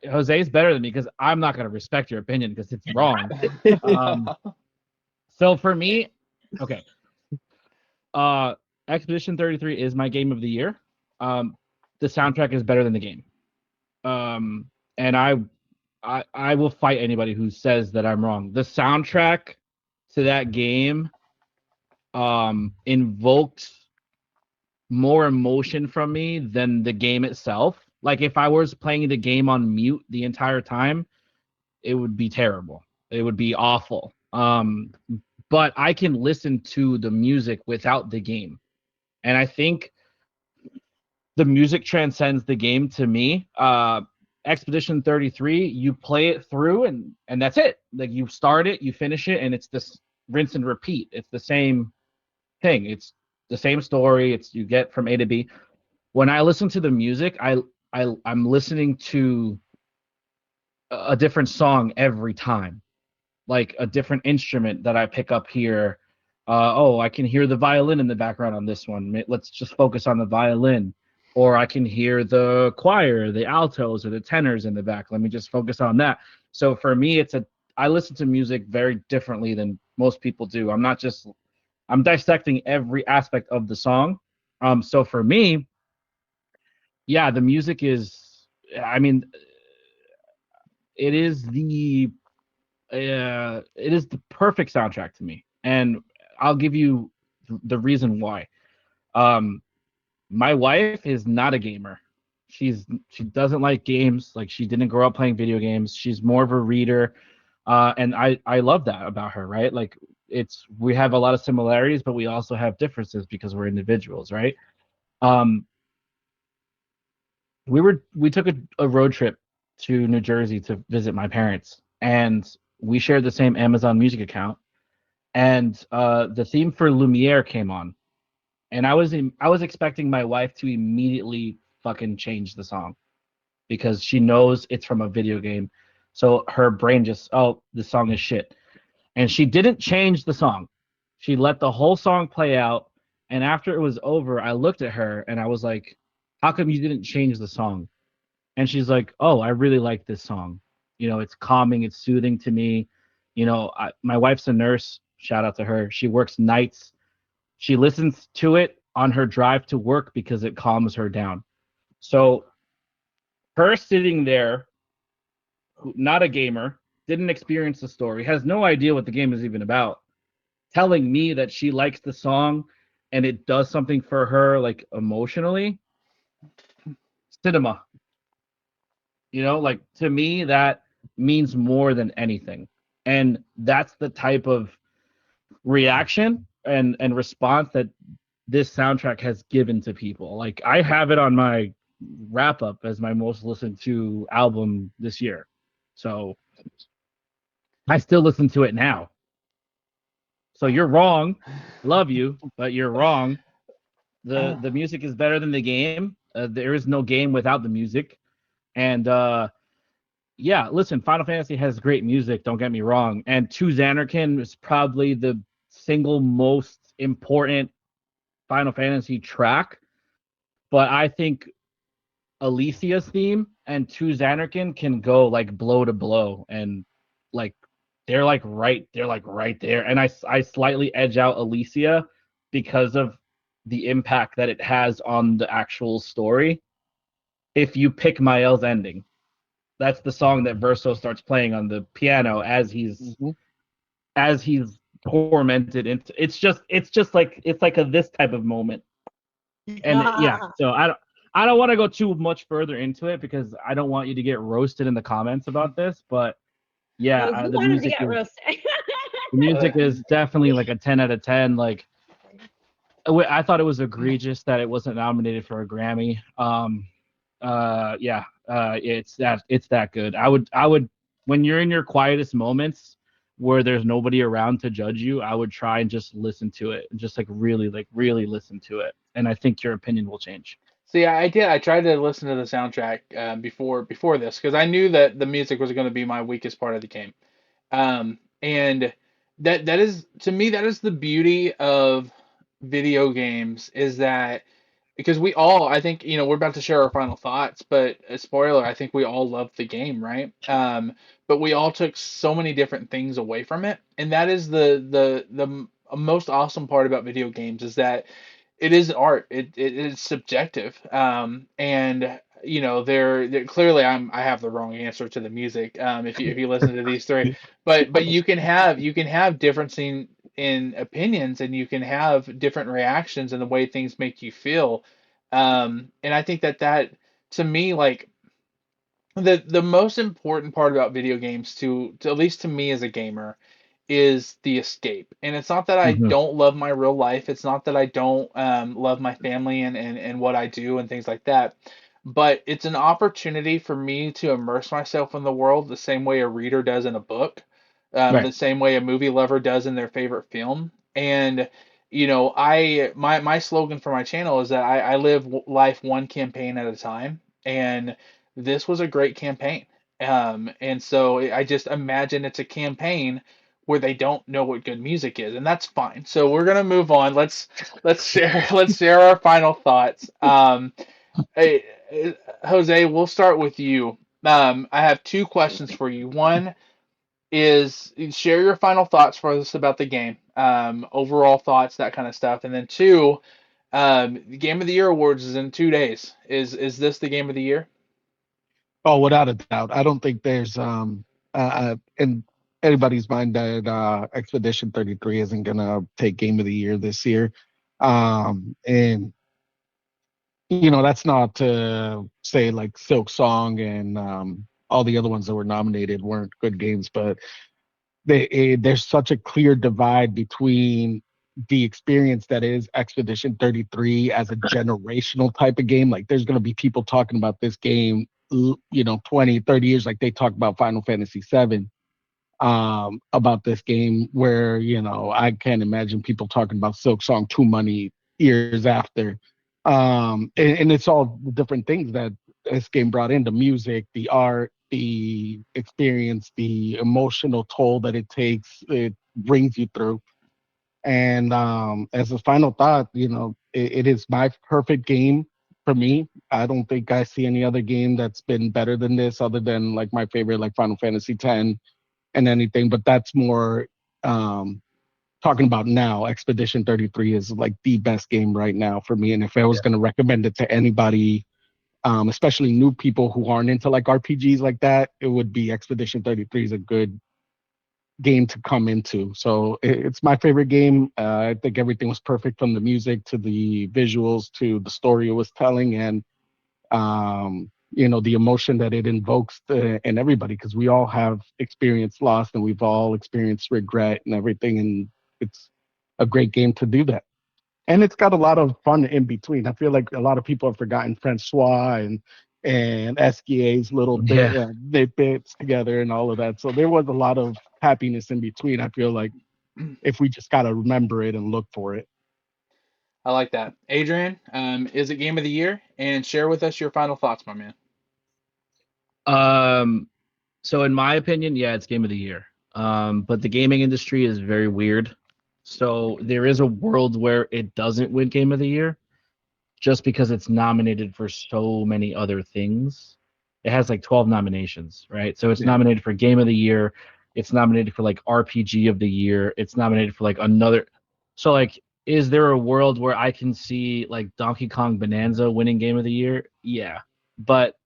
Jose's better than me because I'm not going to respect your opinion because it's wrong. Um, so for me, okay, uh, Expedition 33 is my game of the year. Um, the soundtrack is better than the game. Um, and I will fight anybody who says that I'm wrong. The soundtrack to that game invokes more emotion from me than the game itself. Like if I was playing the game on mute the entire time, it would be terrible. It would be awful. But I can listen to the music without the game. And I think the music transcends the game to me. Expedition 33, you play it through and that's it. Like you start it, you finish it, and it's this rinse and repeat. It's the same thing. It's the same story. It's you get from A to B. When I listen to the music, I'm listening to a different song every time, like a different instrument that I pick up here. I can hear the violin in the background on this one. Let's just focus on the violin. Or I can hear the choir, the altos or the tenors in the back. Let me just focus on that. So for me, I listen to music very differently than most people do. I'm dissecting every aspect of the song. So for me, yeah, the music is, I mean, it is the perfect soundtrack to me, and I'll give you the reason why. Um, my wife is not a gamer. She doesn't like games. Like, she didn't grow up playing video games. She's more of a reader, and I love that about her. Right? Like, we have a lot of similarities, but we also have differences because we're individuals, right? Um, we took a road trip to New Jersey to visit my parents, and we shared the same Amazon Music account. And the theme for Lumière came on, and I was expecting my wife to immediately fucking change the song because she knows it's from a video game. So her brain just, oh, the song is shit. And she didn't change the song. She let the whole song play out. And after it was over, I looked at her and I was like, how come you didn't change the song? And she's like, oh, I really like this song. It's calming, it's soothing to me. My wife's a nurse. Shout out to her. She works nights. She listens to it on her drive to work because it calms her down. So her sitting there, not a gamer, didn't experience the story, has no idea what the game is even about, telling me that she likes the song and it does something for her, like, emotionally. Cinema. Like, to me, that means more than anything. And that's the type of reaction and response that this soundtrack has given to people. Like, I have it on my wrap up as my most listened to album this year. So I still listen to it now. So you're wrong. Love you, but you're wrong. The music is better than the game. There is no game without the music. And yeah, listen, Final Fantasy has great music, don't get me wrong. And To Xanarkin is probably the single most important Final Fantasy track. But I think Alicia's theme and To Xanarkin can go like blow to blow, and like they're like right there. And I slightly edge out Alicia because of the impact that it has on the actual story. If you pick Mael's ending, that's the song that Verso starts playing on the piano as he's tormented into. It's just like this type of moment. And yeah, so I don't want to go too much further into it because I don't want you to get roasted in the comments about this. But yeah, No, who wanted to get roasted? the music is definitely like a 10 out of 10. Like, I thought it was egregious that it wasn't nominated for a Grammy. Yeah, it's that good. I would when you're in your quietest moments where there's nobody around to judge you, I would try and just listen to it and just like really listen to it. And I think your opinion will change. So yeah, I did. I tried to listen to the soundtrack before this because I knew that the music was going to be my weakest part of the game. And that is, to me, that is the beauty of video games, is that because we all, I think, we're about to share our final thoughts, but a spoiler, I think we all loved the game, right? But we all took so many different things away from it, and that is the most awesome part about video games, is that it is art. It is subjective. And they're clearly, I have the wrong answer to the music. If you listen to these three, but you can have difference in opinions, and you can have different reactions in the way things make you feel. And I think that to me, like, the most important part about video games, to at least to me as a gamer, is the escape. And it's not that I Mm-hmm. don't love my real life. It's not that I don't love my family and what I do and things like that. But it's an opportunity for me to immerse myself in the world the same way a reader does in a book, Right. the same way a movie lover does in their favorite film. And my slogan for my channel is that I live life one campaign at a time. And this was a great campaign. And so I just imagine it's a campaign where they don't know what good music is, and that's fine. So we're gonna move on. Let's share our final thoughts. Hey, Jose, we'll start with you. I have two questions for you. One is, share your final thoughts for us about the game, overall thoughts, that kind of stuff, and then two, the Game of the Year awards is in 2 days. Is this the Game of the Year? Oh, without a doubt. I don't think there's in anybody's mind that Expedition 33 isn't gonna take Game of the Year this year. And that's not to say like Silk Song and all the other ones that were nominated weren't good games, but there's such a clear divide between the experience that is Expedition 33 as a generational type of game. Like there's going to be people talking about this game, 20, 30 years, like they talk about Final Fantasy 7, about this game, where, I can't imagine people talking about Silk Song too many years after. And it's all the different things that this game brought in: the music, the art, the experience, the emotional toll that it brings you through. And as a final thought, it is my perfect game for me. I don't think I see any other game that's been better than this, other than like my favorite, like Final Fantasy X and anything. But that's more um, talking about now. Expedition 33 is like the best game right now for me. And if I was Yeah. going to recommend it to anybody, especially new people who aren't into like RPGs like that, it would be Expedition 33 is a good game to come into. So it's my favorite game. I think everything was perfect, from the music to the visuals to the story it was telling, and the emotion that it invokes in everybody, because we all have experienced loss and we've all experienced regret and everything, and it's a great game to do that. And it's got a lot of fun in between. I feel like a lot of people have forgotten Francois and Esquia's little Yeah. bits together and all of that. So there was a lot of happiness in between. I feel like if we just got to remember it and look for it. I like that. Adrian, is it game of the year? And share with us your final thoughts, my man. Um, so in my opinion, yeah, it's game of the year. But the gaming industry is very weird. So there is a world where it doesn't win game of the year just because it's nominated for so many other things. It has like 12 nominations, right? So it's Yeah. nominated for game of the year, it's nominated for like RPG of the year, it's nominated for like another. So like, is there a world where I can see like Donkey Kong Bonanza winning game of the year? Yeah. But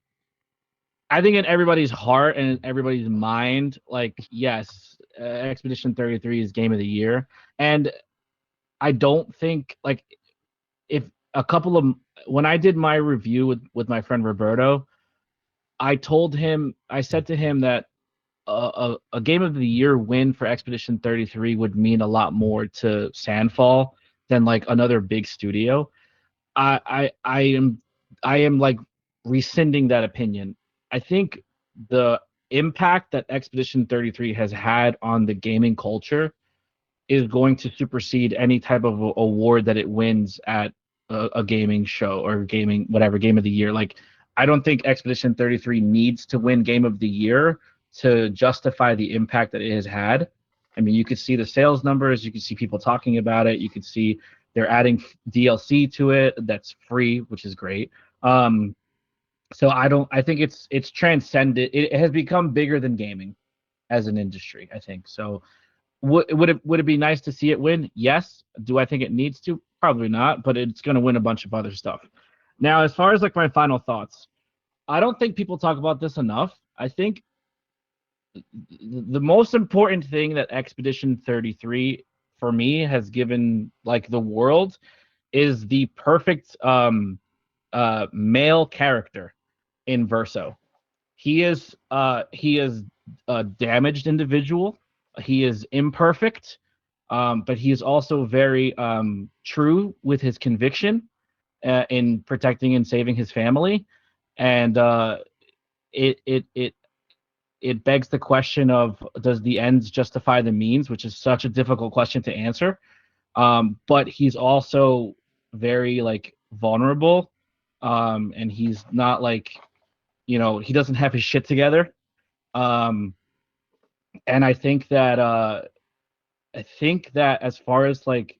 I think in everybody's heart and in everybody's mind, like, yes, Expedition 33 is game of the year. And I don't think, like, if a couple of, when I did my review with my friend Roberto, I said to him that a game of the year win for Expedition 33 would mean a lot more to Sandfall than like another big studio. I am like rescinding that opinion. I think the impact that Expedition 33 has had on the gaming culture is going to supersede any type of award that it wins at a gaming show or gaming whatever game of the year. Like, I don't think Expedition 33 needs to win game of the year to justify the impact that it has had. I mean, you could see the sales numbers, you could see people talking about it, you could see they're adding DLC to it that's free, which is great. Um, so I think it's transcended. It has become bigger than gaming as an industry, I think. So would it be nice to see it win? Yes. Do I think it needs to? Probably not, but it's going to win a bunch of other stuff. Now, as far as like my final thoughts, I don't think people talk about this enough. I think the most important thing that Expedition 33 for me has given like the world is the perfect male character in Verso. He is a damaged individual. He is imperfect, but he is also very true with his conviction in protecting and saving his family. And it it it it begs the question of, does the ends justify the means, which is such a difficult question to answer. But he's also very like vulnerable, and he's not like, he doesn't have his shit together. Um, and I think that as far as like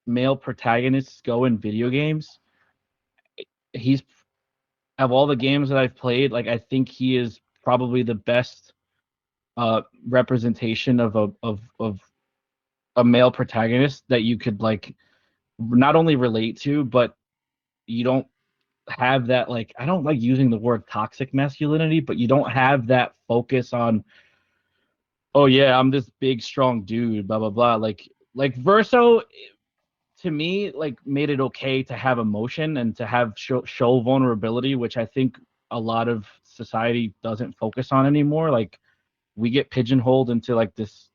male protagonists go in video games, he's of all the games that I've played, like I think he is probably the best representation of a male protagonist that you could like not only relate to, but you don't have that, like, I don't like using the word toxic masculinity, but you don't have that focus on, oh yeah, I'm this big strong dude, blah blah blah. Like Verso to me, like, made it okay to have emotion and to have show vulnerability, which I think a lot of society doesn't focus on anymore. Like, we get pigeonholed into like this,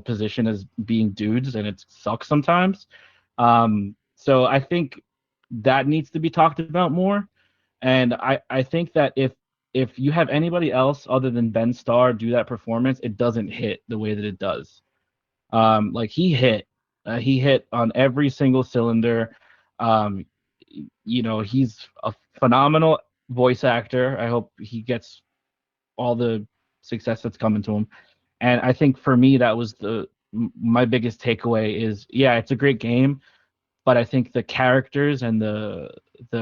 position as being dudes, and it sucks sometimes. So I think that needs to be talked about more. And I think that if you have anybody else other than Ben Starr do that performance, it doesn't hit the way that it does. Like, he hit on every single cylinder. Um, he's a phenomenal voice actor. I hope he gets all the success that's coming to him. And I think for me, that was my biggest takeaway is, yeah, it's a great game, but I think the characters and the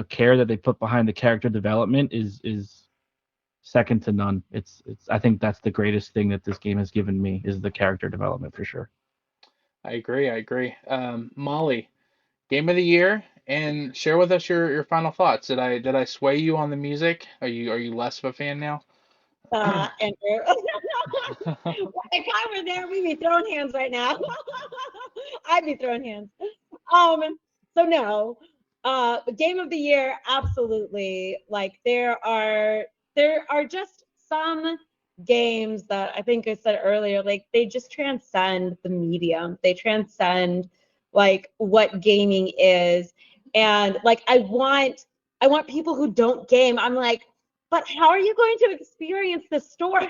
care that they put behind the character development is second to none. I think that's the greatest thing that this game has given me, is the character development, for sure. I agree. I agree. Molly, game of the year, and share with us your final thoughts. Did I sway you on the music? Are you less of a fan now? Andrew. If I were there, we'd be throwing hands right now. I'd be throwing hands. So no, game of the year, absolutely. Like, there are just some games that I think I said earlier, like, they just transcend the medium. They transcend like what gaming is. And like, I want people who don't game. I'm like, but how are you going to experience the story?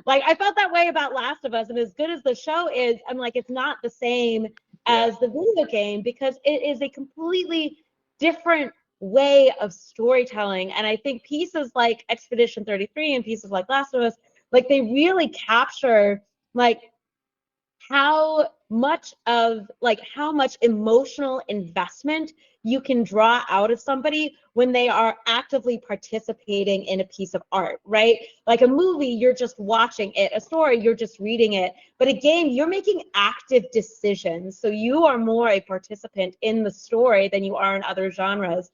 Like, I felt that way about Last of Us, and as good as the show is, I'm like, it's not the same as the video game, because it is a completely different way of storytelling. And I think pieces like Expedition 33 and pieces like Last of Us, like, they really capture like how much emotional investment you can draw out of somebody when they are actively participating in a piece of art, right? Like a movie, you're just watching it. A story, you're just reading it. But a game, you're making active decisions. So you are more a participant in the story than you are in other genres.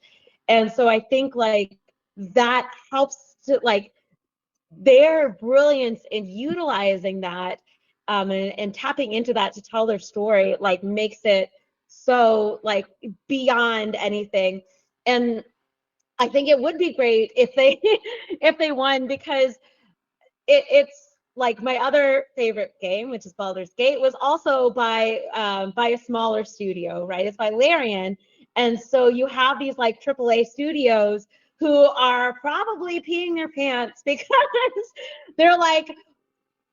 And so I think like that helps to like their brilliance in utilizing that, and tapping into that to tell their story, like, makes it so like beyond anything. And I think it would be great if they if they won, because it's like my other favorite game, which is Baldur's Gate, was also by a smaller studio, right? It's by Larian. And so you have these like AAA studios who are probably peeing their pants because they're like,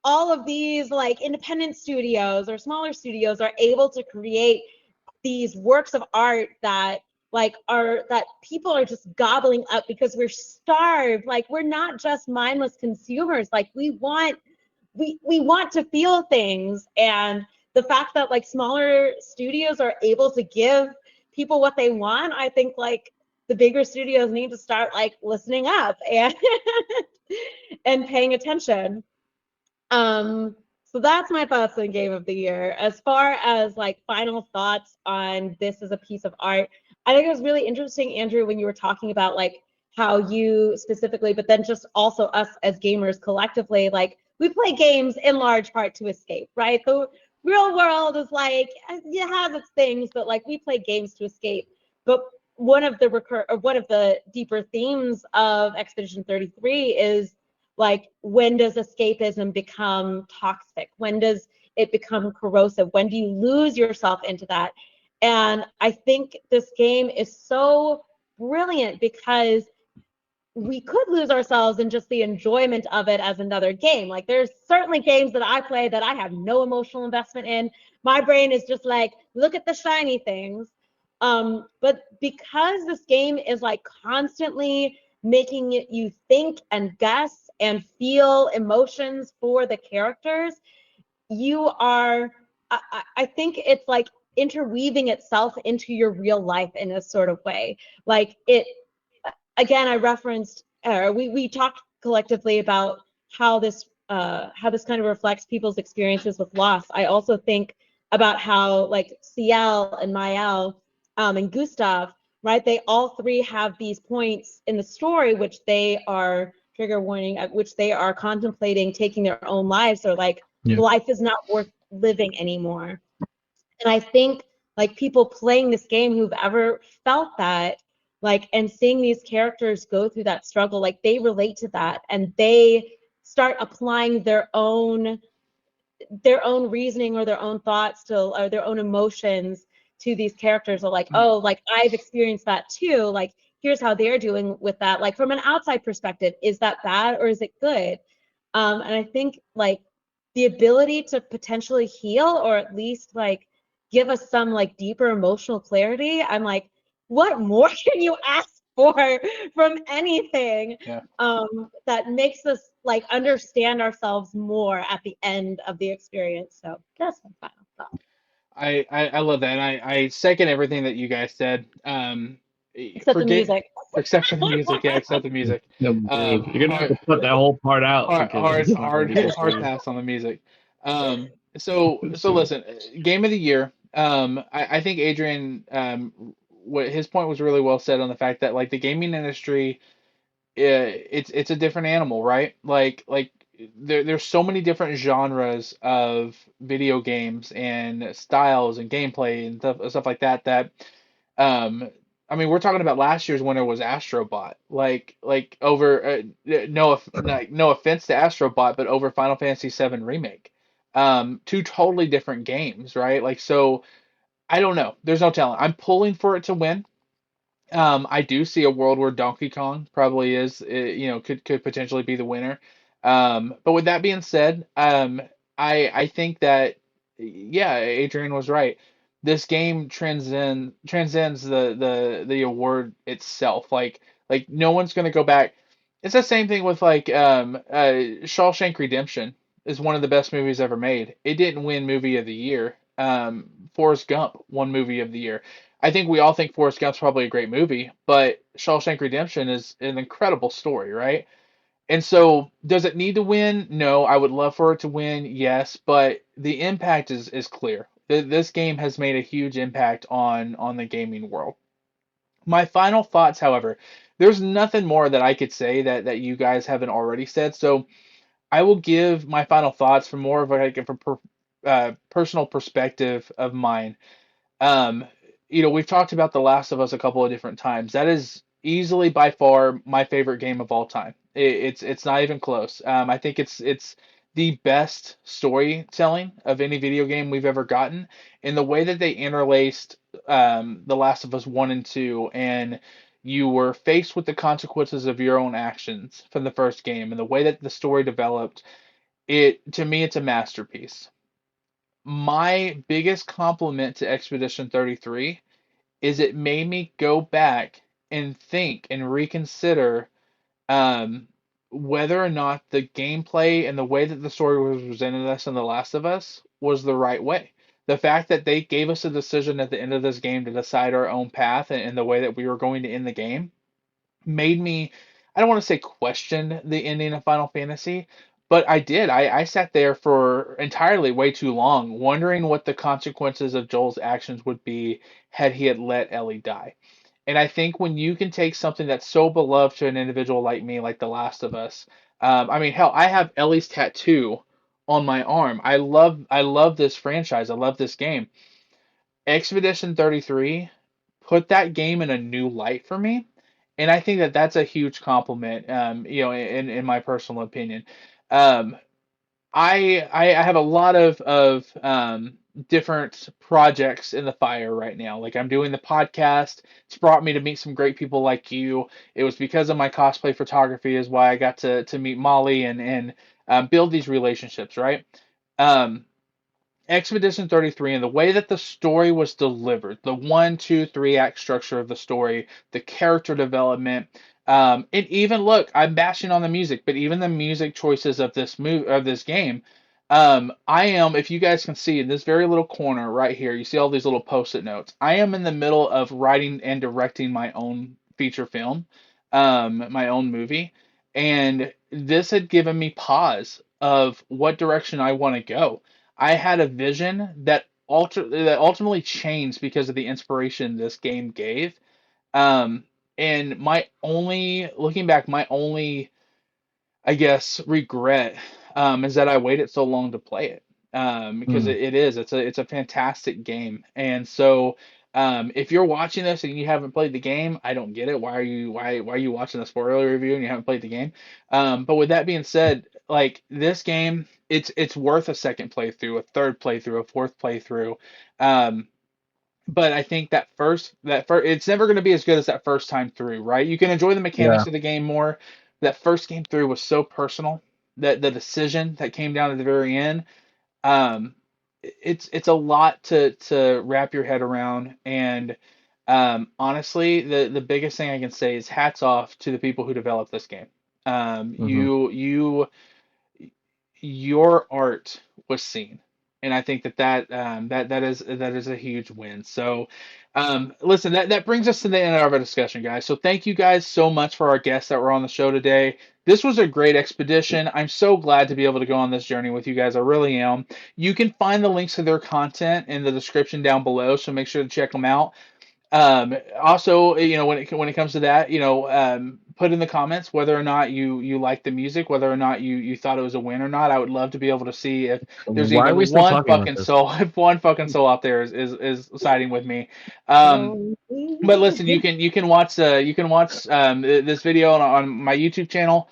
all of these like independent studios or smaller studios are able to create these works of art that people are just gobbling up because we're starved. Like, we're not just mindless consumers. Like, we want to feel things. And the fact that like smaller studios are able to give people what they want, I think like the bigger studios need to start like listening up and and paying attention. So that's my thoughts on Game of the Year. As far as like final thoughts on this as a piece of art, I think it was really interesting, Andrew, when you were talking about like how you specifically, but then just also us as gamers collectively, like, we play games in large part to escape, right? The real world is like, it has its things, but like, we play games to escape. But one of the deeper themes of Expedition 33 is like, when does escapism become toxic? When does it become corrosive? When do you lose yourself into that? And I think this game is so brilliant because we could lose ourselves in just the enjoyment of it as another game. Like, there's certainly games that I play that I have no emotional investment in. My brain is just like, look at the shiny things. But because this game is like constantly making you think and guess and feel emotions for the characters, I think it's like interweaving itself into your real life in a sort of way. Like, it, again, I referenced, we talked collectively about how this kind of reflects people's experiences with loss. I also think about how like Ciel and Mael, and Gustav, right? They all three have these points in the story which they are, trigger warning, at which they are contemplating taking their own lives, or like, life is not worth living anymore. And I think like people playing this game who've ever felt that, like, and seeing these characters go through that struggle, like they relate to that and they start applying their own reasoning or their own thoughts to, or their own emotions to these characters, are like, oh, like I've experienced that too, like here's how they're doing with that. Like from an outside perspective, is that bad or is it good? And I think like the ability to potentially heal, or at least like give us some like deeper emotional clarity, I'm like, what more can you ask for from anything? Yeah. That makes us like understand ourselves more at the end of the experience. So that's my final thought. I love that, and I second everything that you guys said. Except the Forget music. except for the music, yeah, except the music. No, dude, you're gonna have Hard, to put that whole part out hard, because hard, it's not gonna hard, be good for hard you. pass on the music. So listen, game of the year. I think Adrian, what his point was really well said on the fact that like the gaming industry, it's a different animal, right? Like there's so many different genres of video games and styles and gameplay and stuff like that that um I mean, we're talking about last year's winner was Astrobot. Like over no offense to Astrobot, but over Final Fantasy VII Remake. Two totally different games, right? Like so I don't know. There's no telling. I'm pulling for it to win. I do see a world where Donkey Kong probably is, could potentially be the winner. But with that being said, I think that yeah, Adrian was right. This game transcends the award itself. Like no one's gonna go back. It's the same thing with like Shawshank Redemption is one of the best movies ever made. It didn't win movie of the year. Forrest Gump won movie of the year. I think we all think Forrest Gump's probably a great movie, but Shawshank Redemption is an incredible story, right? And so, does it need to win? No, I would love for it to win, yes, but the impact is clear. This game has made a huge impact on the gaming world. My final thoughts, however, there's nothing more that I could say that you guys haven't already said. So I will give my final thoughts from more of like a personal perspective of mine. Um, we've talked about The Last of Us a couple of different times. That is easily by far my favorite game of all time. It's not even close. I think it's the best storytelling of any video game we've ever gotten. And the way that they interlaced The Last of Us 1 and 2, and you were faced with the consequences of your own actions from the first game, and the way that the story developed, it to me it's a masterpiece. My biggest compliment to Expedition 33 is it made me go back and think and reconsider um, whether or not the gameplay and the way that the story was presented us in The Last of Us was the right way. The fact that they gave us a decision at the end of this game to decide our own path and the way that we were going to end the game made me, I don't want to say question the ending of Final Fantasy, but I did. I sat there for entirely way too long, wondering what the consequences of Joel's actions would be had he had let Ellie die. And I think when you can take something that's so beloved to an individual like me, like The Last of Us, I mean, hell, I have Ellie's tattoo on my arm. I love this franchise. I love this game. Expedition 33 put that game in a new light for me, and I think that that's a huge compliment. In my personal opinion, um, I have a lot of different projects in the fire right now. Like I'm doing the podcast. It's brought me to meet some great people like you. It was because of my cosplay photography is why I got to meet Molly and build these relationships, right? Um, Expedition 33 and the way that the story was delivered, the one, two, three act structure of the story, the character development, and even look, I'm bashing on the music, but even the music choices of this game, I am, if you guys can see in this very little corner right here, you see all these little post-it notes. I am in the middle of writing and directing my own feature film, my own movie, and this had given me pause of what direction I want to go. I had a vision that ultimately changed because of the inspiration this game gave. Um, and my only looking back, my only I guess regret is that I waited so long to play it. because it's a fantastic game. And so if you're watching this and you haven't played the game, I don't get it. Why are you watching the spoiler review and you haven't played the game? But with that being said, like this game, it's worth a second playthrough, a third playthrough, a fourth playthrough. Um, but I think that first it's never going to be as good as that first time through, right? You can enjoy the Yeah. mechanics of the game more. That first game through was so personal. That the decision that came down at the very end, um, it's a lot to wrap your head around. And honestly, the biggest thing I can say is hats off to the people who developed this game. Hmm. Your art was seen, and I think that is a huge win. So, listen, that brings us to the end of our discussion, guys. So thank you guys so much for our guests that were on the show today. This was a great expedition. I'm so glad to be able to go on this journey with you guys. I really am. You can find the links to their content in the description down below, so make sure to check them out. Also, when it comes to that, put in the comments whether or not you like the music, whether or not you thought it was a win or not. I would love to be able to see if there's Why are we even still one talking about fucking this? soul, if one fucking soul out there is siding with me. Um, Oh. but listen, you can watch this video on my YouTube channel.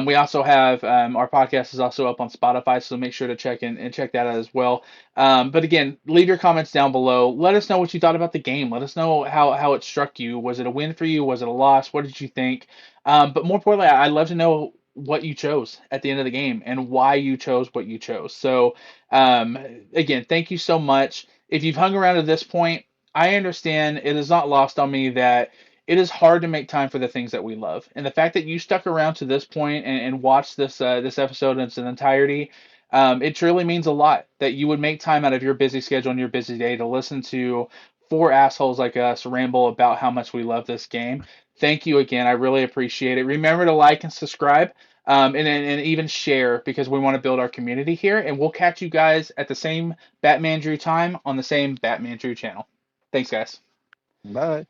We also have our podcast is also up on Spotify, so make sure to check that out as well. But again, leave your comments down below. Let us know what you thought about the game. Let us know how it struck you. Was it a win for you? Was it a loss? What did you think? But more importantly, I'd love to know what you chose at the end of the game and why you chose what you chose. So um, again, thank you so much. If you've hung around to this point, I understand it is not lost on me that it is hard to make time for the things that we love. And the fact that you stuck around to this point and watched this episode in its entirety, it truly means a lot that you would make time out of your busy schedule and your busy day to listen to four assholes like us ramble about how much we love this game. Thank you again. I really appreciate it. Remember to like and subscribe. And even share because we want to build our community here. And we'll catch you guys at the same Batman Drew time on the same Batman Drew channel. Thanks, guys. Bye.